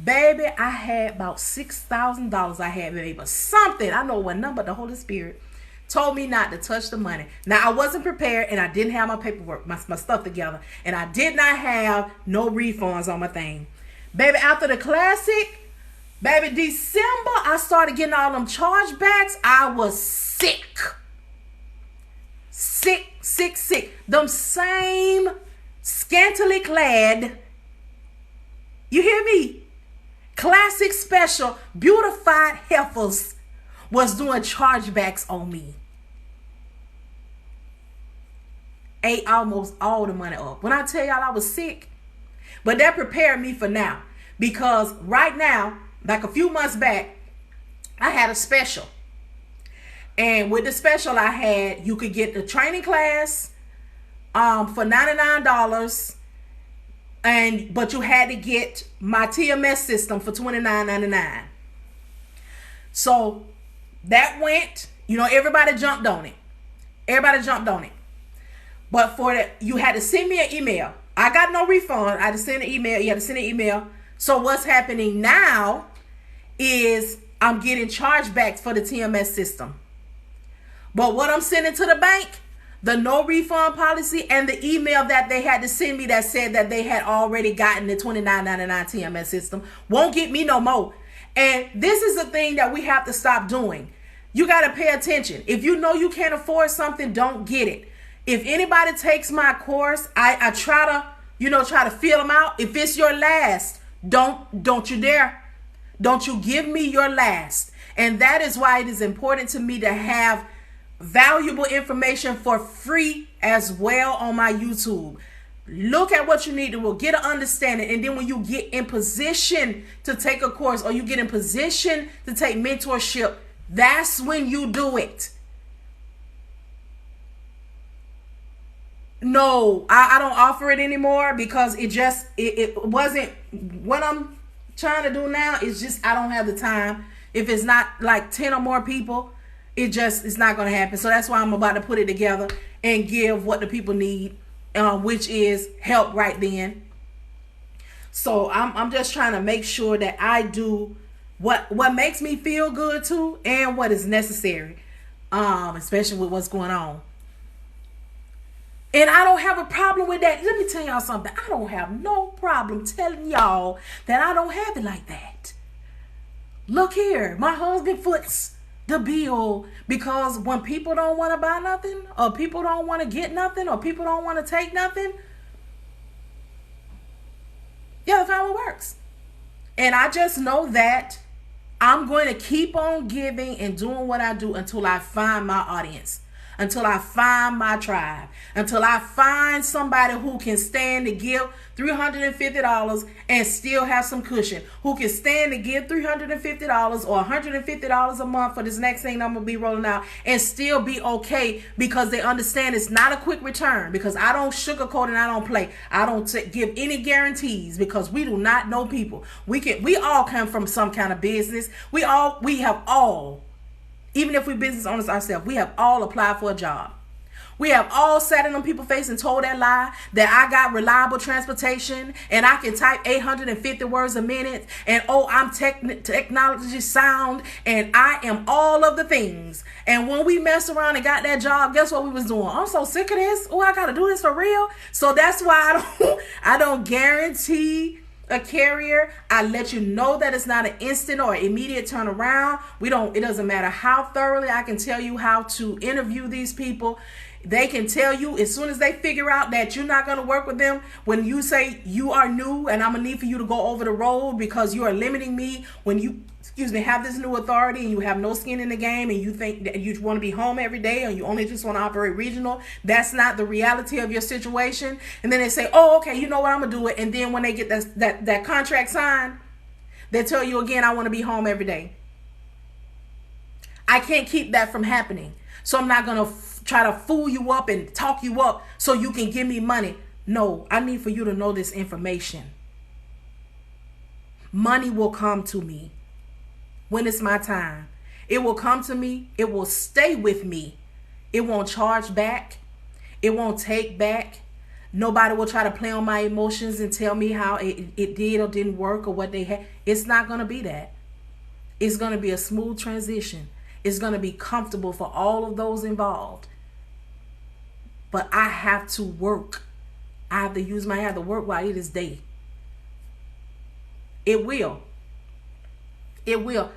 Baby, I had about $6,000 I had, baby. But something, I know one number, the Holy Spirit told me not to touch the money. Now, I wasn't prepared, and I didn't have my paperwork, my stuff together. And I did not have no refunds on my thing. Baby, after the classic, baby, December, I started getting all them chargebacks. I was sick. Sick. Them same scantily clad, you hear me? Classic special, beautified heifers was doing chargebacks on me. Ate almost all the money up. When I tell y'all I was sick, but that prepared me for now. Because right now, like a few months back, I had a special. And with the special I had, you could get the training class for $99. But you had to get my TMS system for $29.99. So that went, everybody jumped on it. But you had to send me an email. I got no refund. I had to send an email. You had to send an email. So what's happening now is I'm getting chargebacks for the TMS system. But what I'm sending to the bank, the no refund policy, and the email that they had to send me that said that they had already gotten the $29.99 TMS system won't get me no more. And this is the thing that we have to stop doing. You got to pay attention. If you know you can't afford something, don't get it. If anybody takes my course, I try to feel them out. If it's your last, don't you dare. Don't you give me your last. And that is why it is important to me to have valuable information for free as well on my YouTube. Look at what you need to get an understanding, and then when you get in position to take a course or you get in position to take mentorship, that's when you do it. No, I don't offer it anymore because it wasn't what I'm trying to do now. It's just I don't have the time. If it's not like 10 or more people, it's not going to happen. So that's why I'm about to put it together and give what the people need, which is help right then. So I'm just trying to make sure that I do what makes me feel good too, and what is necessary, especially with what's going on. And I don't have a problem with that. Let me tell y'all something. I don't have no problem telling y'all that I don't have it like that. Look here, my husband foots the bill because when people don't want to buy nothing, or people don't want to get nothing, or people don't want to take nothing, yeah, that's how it works. And I just know that I'm going to keep on giving and doing what I do until I find my audience. until I find my tribe, until I find somebody who can stand to give $350 and still have some cushion, who can stand to give $350 or $150 a month for this next thing I'm going to be rolling out and still be okay, because they understand it's not a quick return, because I don't sugarcoat and I don't play. I don't give any guarantees, because we do not know people. We all come from some kind of business. We have all, even if we're business owners ourselves, we have all applied for a job. We have all sat in on people's face and told that lie that I got reliable transportation and I can type 850 words a minute and I'm technology sound and I am all of the things. And when we messed around and got that job, guess what we was doing? I'm so sick of this. I got to do this for real. So that's why I don't guarantee a carrier. I let you know that it's not an instant or immediate turnaround. It doesn't matter how thoroughly I can tell you how to interview these people. They can tell you as soon as they figure out that you're not going to work with them, when you say you are new and I'm going to need for you to go over the road because you are limiting me, when you have this new authority and you have no skin in the game and you think that you want to be home every day and you only just want to operate regional, that's not the reality of your situation. And then they say, okay, you know what, I'm going to do it. And then when they get that contract signed, they tell you again, I want to be home every day. I can't keep that from happening. So I'm not going to try to fool you up and talk you up so you can give me money. No, I need for you to know this information. Money will come to me when it's my time. It will come to me. It will stay with me. It won't charge back. It won't take back. Nobody will try to play on my emotions and tell me how it did or didn't work or what they had. It's not going to be that. It's going to be a smooth transition. It's going to be comfortable for all of those involved. But I have to work. I have to work while it is day. It will.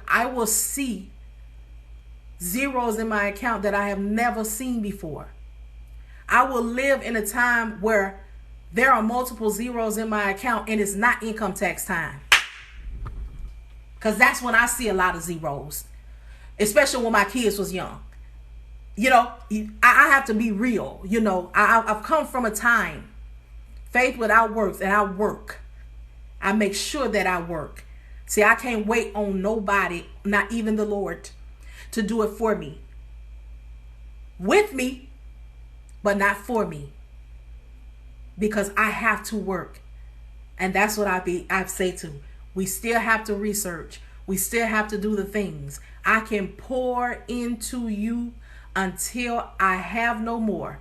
I will see zeros in my account that I have never seen before. I will live in a time where there are multiple zeros in my account and it's not income tax time. Because that's when I see a lot of zeros. Especially when my kids was young. I have to be real. I've come from a time, faith without works, and I work. I make sure that I work. See, I can't wait on nobody, not even the Lord, to do it for me. With me, but not for me. Because I have to work. And that's what I say to. We still have to research. We still have to do the things. I can pour into you until I have no more.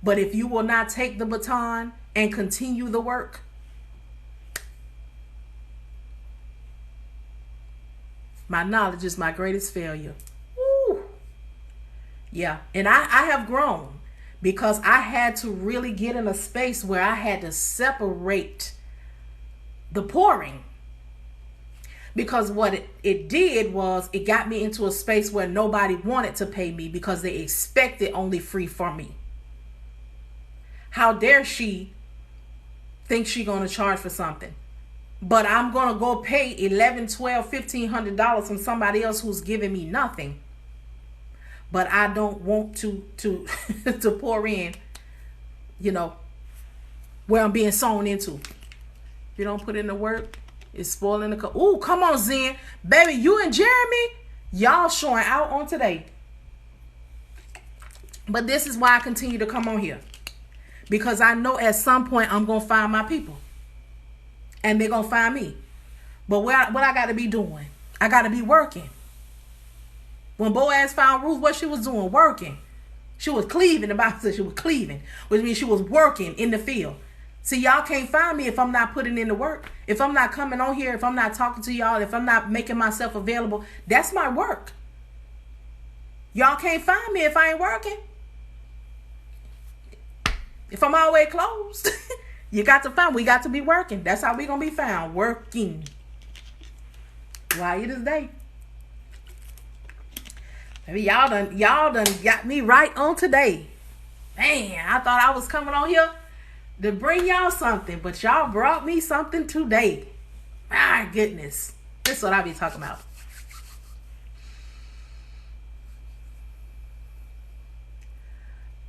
But if you will not take the baton and continue the work, my knowledge is my greatest failure. Woo. Yeah. And I have grown because I had to really get in a space where I had to separate the pouring. Because what it did was it got me into a space where nobody wanted to pay me because they expected only free from me. How dare she think she gonna charge for something? But I'm gonna go pay $1,100, $1,200, $1,500 from somebody else who's giving me nothing. But I don't want to to pour in, where I'm being sown into. If you don't put in the work, it's spoiling the cup. Ooh, come on, Zen. Baby, you and Jeremy, y'all showing out on today. But this is why I continue to come on here. Because I know at some point I'm going to find my people. And they're going to find me. But what I got to be doing? I got to be working. When Boaz found Ruth, what she was doing? Working. She was cleaving. The Bible says she was cleaving, which means she was working in the field. See, y'all can't find me if I'm not putting in the work. If I'm not coming on here, if I'm not talking to y'all, if I'm not making myself available, that's my work. Y'all can't find me if I ain't working. If I'm always closed, we got to be working. That's how we going to be found, working. While it is day. Maybe y'all done got me right on today. Man, I thought I was coming on here to bring y'all something, but y'all brought me something today. My goodness. This is what I be talking about.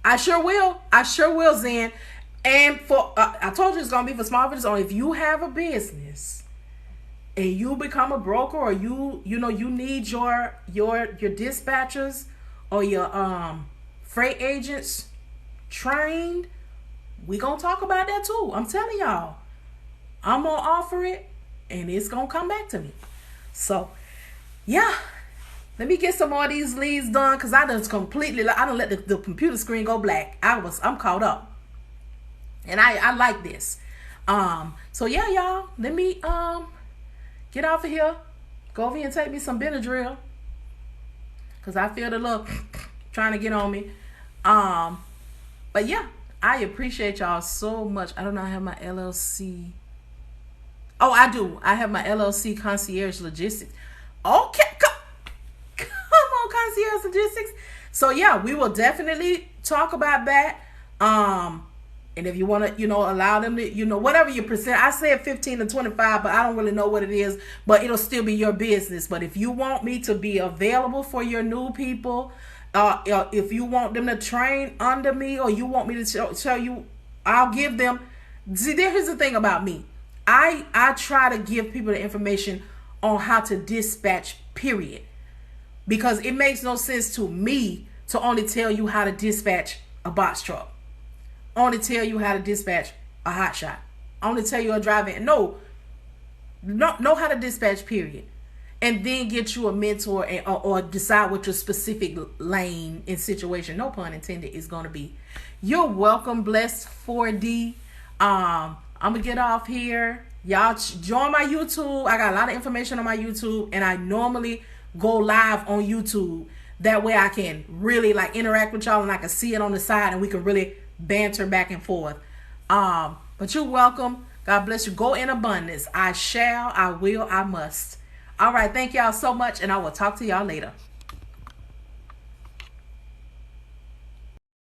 I sure will. I sure will, Zen. And for I told you it's gonna be for small business only. If you have a business and you become a broker, or you need your dispatchers or your freight agents trained, we gonna talk about that too. I'm telling y'all, I'm gonna offer it, and it's gonna come back to me. So yeah, let me get some more of these leads done, because I done let the computer screen go black. I'm caught up. And I like this. So yeah, y'all, let me get off of here. Go over here and take me some Benadryl, because I feel the little trying to get on me. But yeah, I appreciate y'all so much. I don't know, I have my LLC. Oh, I do. I have my LLC Concierge Logistics. Okay, come on, Concierge Logistics. So yeah, we will definitely talk about that. And if you want to, allow them to, whatever your percent, I said 15 to 25, but I don't really know what it is, but it'll still be your business. But if you want me to be available for your new people, if you want them to train under me, or you want me to tell you, I'll give them. See, here's the thing about me. I try to give people the information on how to dispatch, period. Because it makes no sense to me to only tell you how to dispatch a box truck. Only tell you how to dispatch a hot shot. Only tell you a drive-in. No, know how to dispatch, period. And then get you a mentor, or decide what your specific lane and situation, no pun intended, is going to be. You're welcome, Blessed 4D. I'm going to get off here. Y'all join my YouTube. I got a lot of information on my YouTube, and I normally go live on YouTube. That way I can really interact with y'all, and I can see it on the side, and we can really banter back and forth. But you're welcome. God bless you. Go in abundance. I shall, I will, I must. All right. Thank y'all so much, and I will talk to y'all later.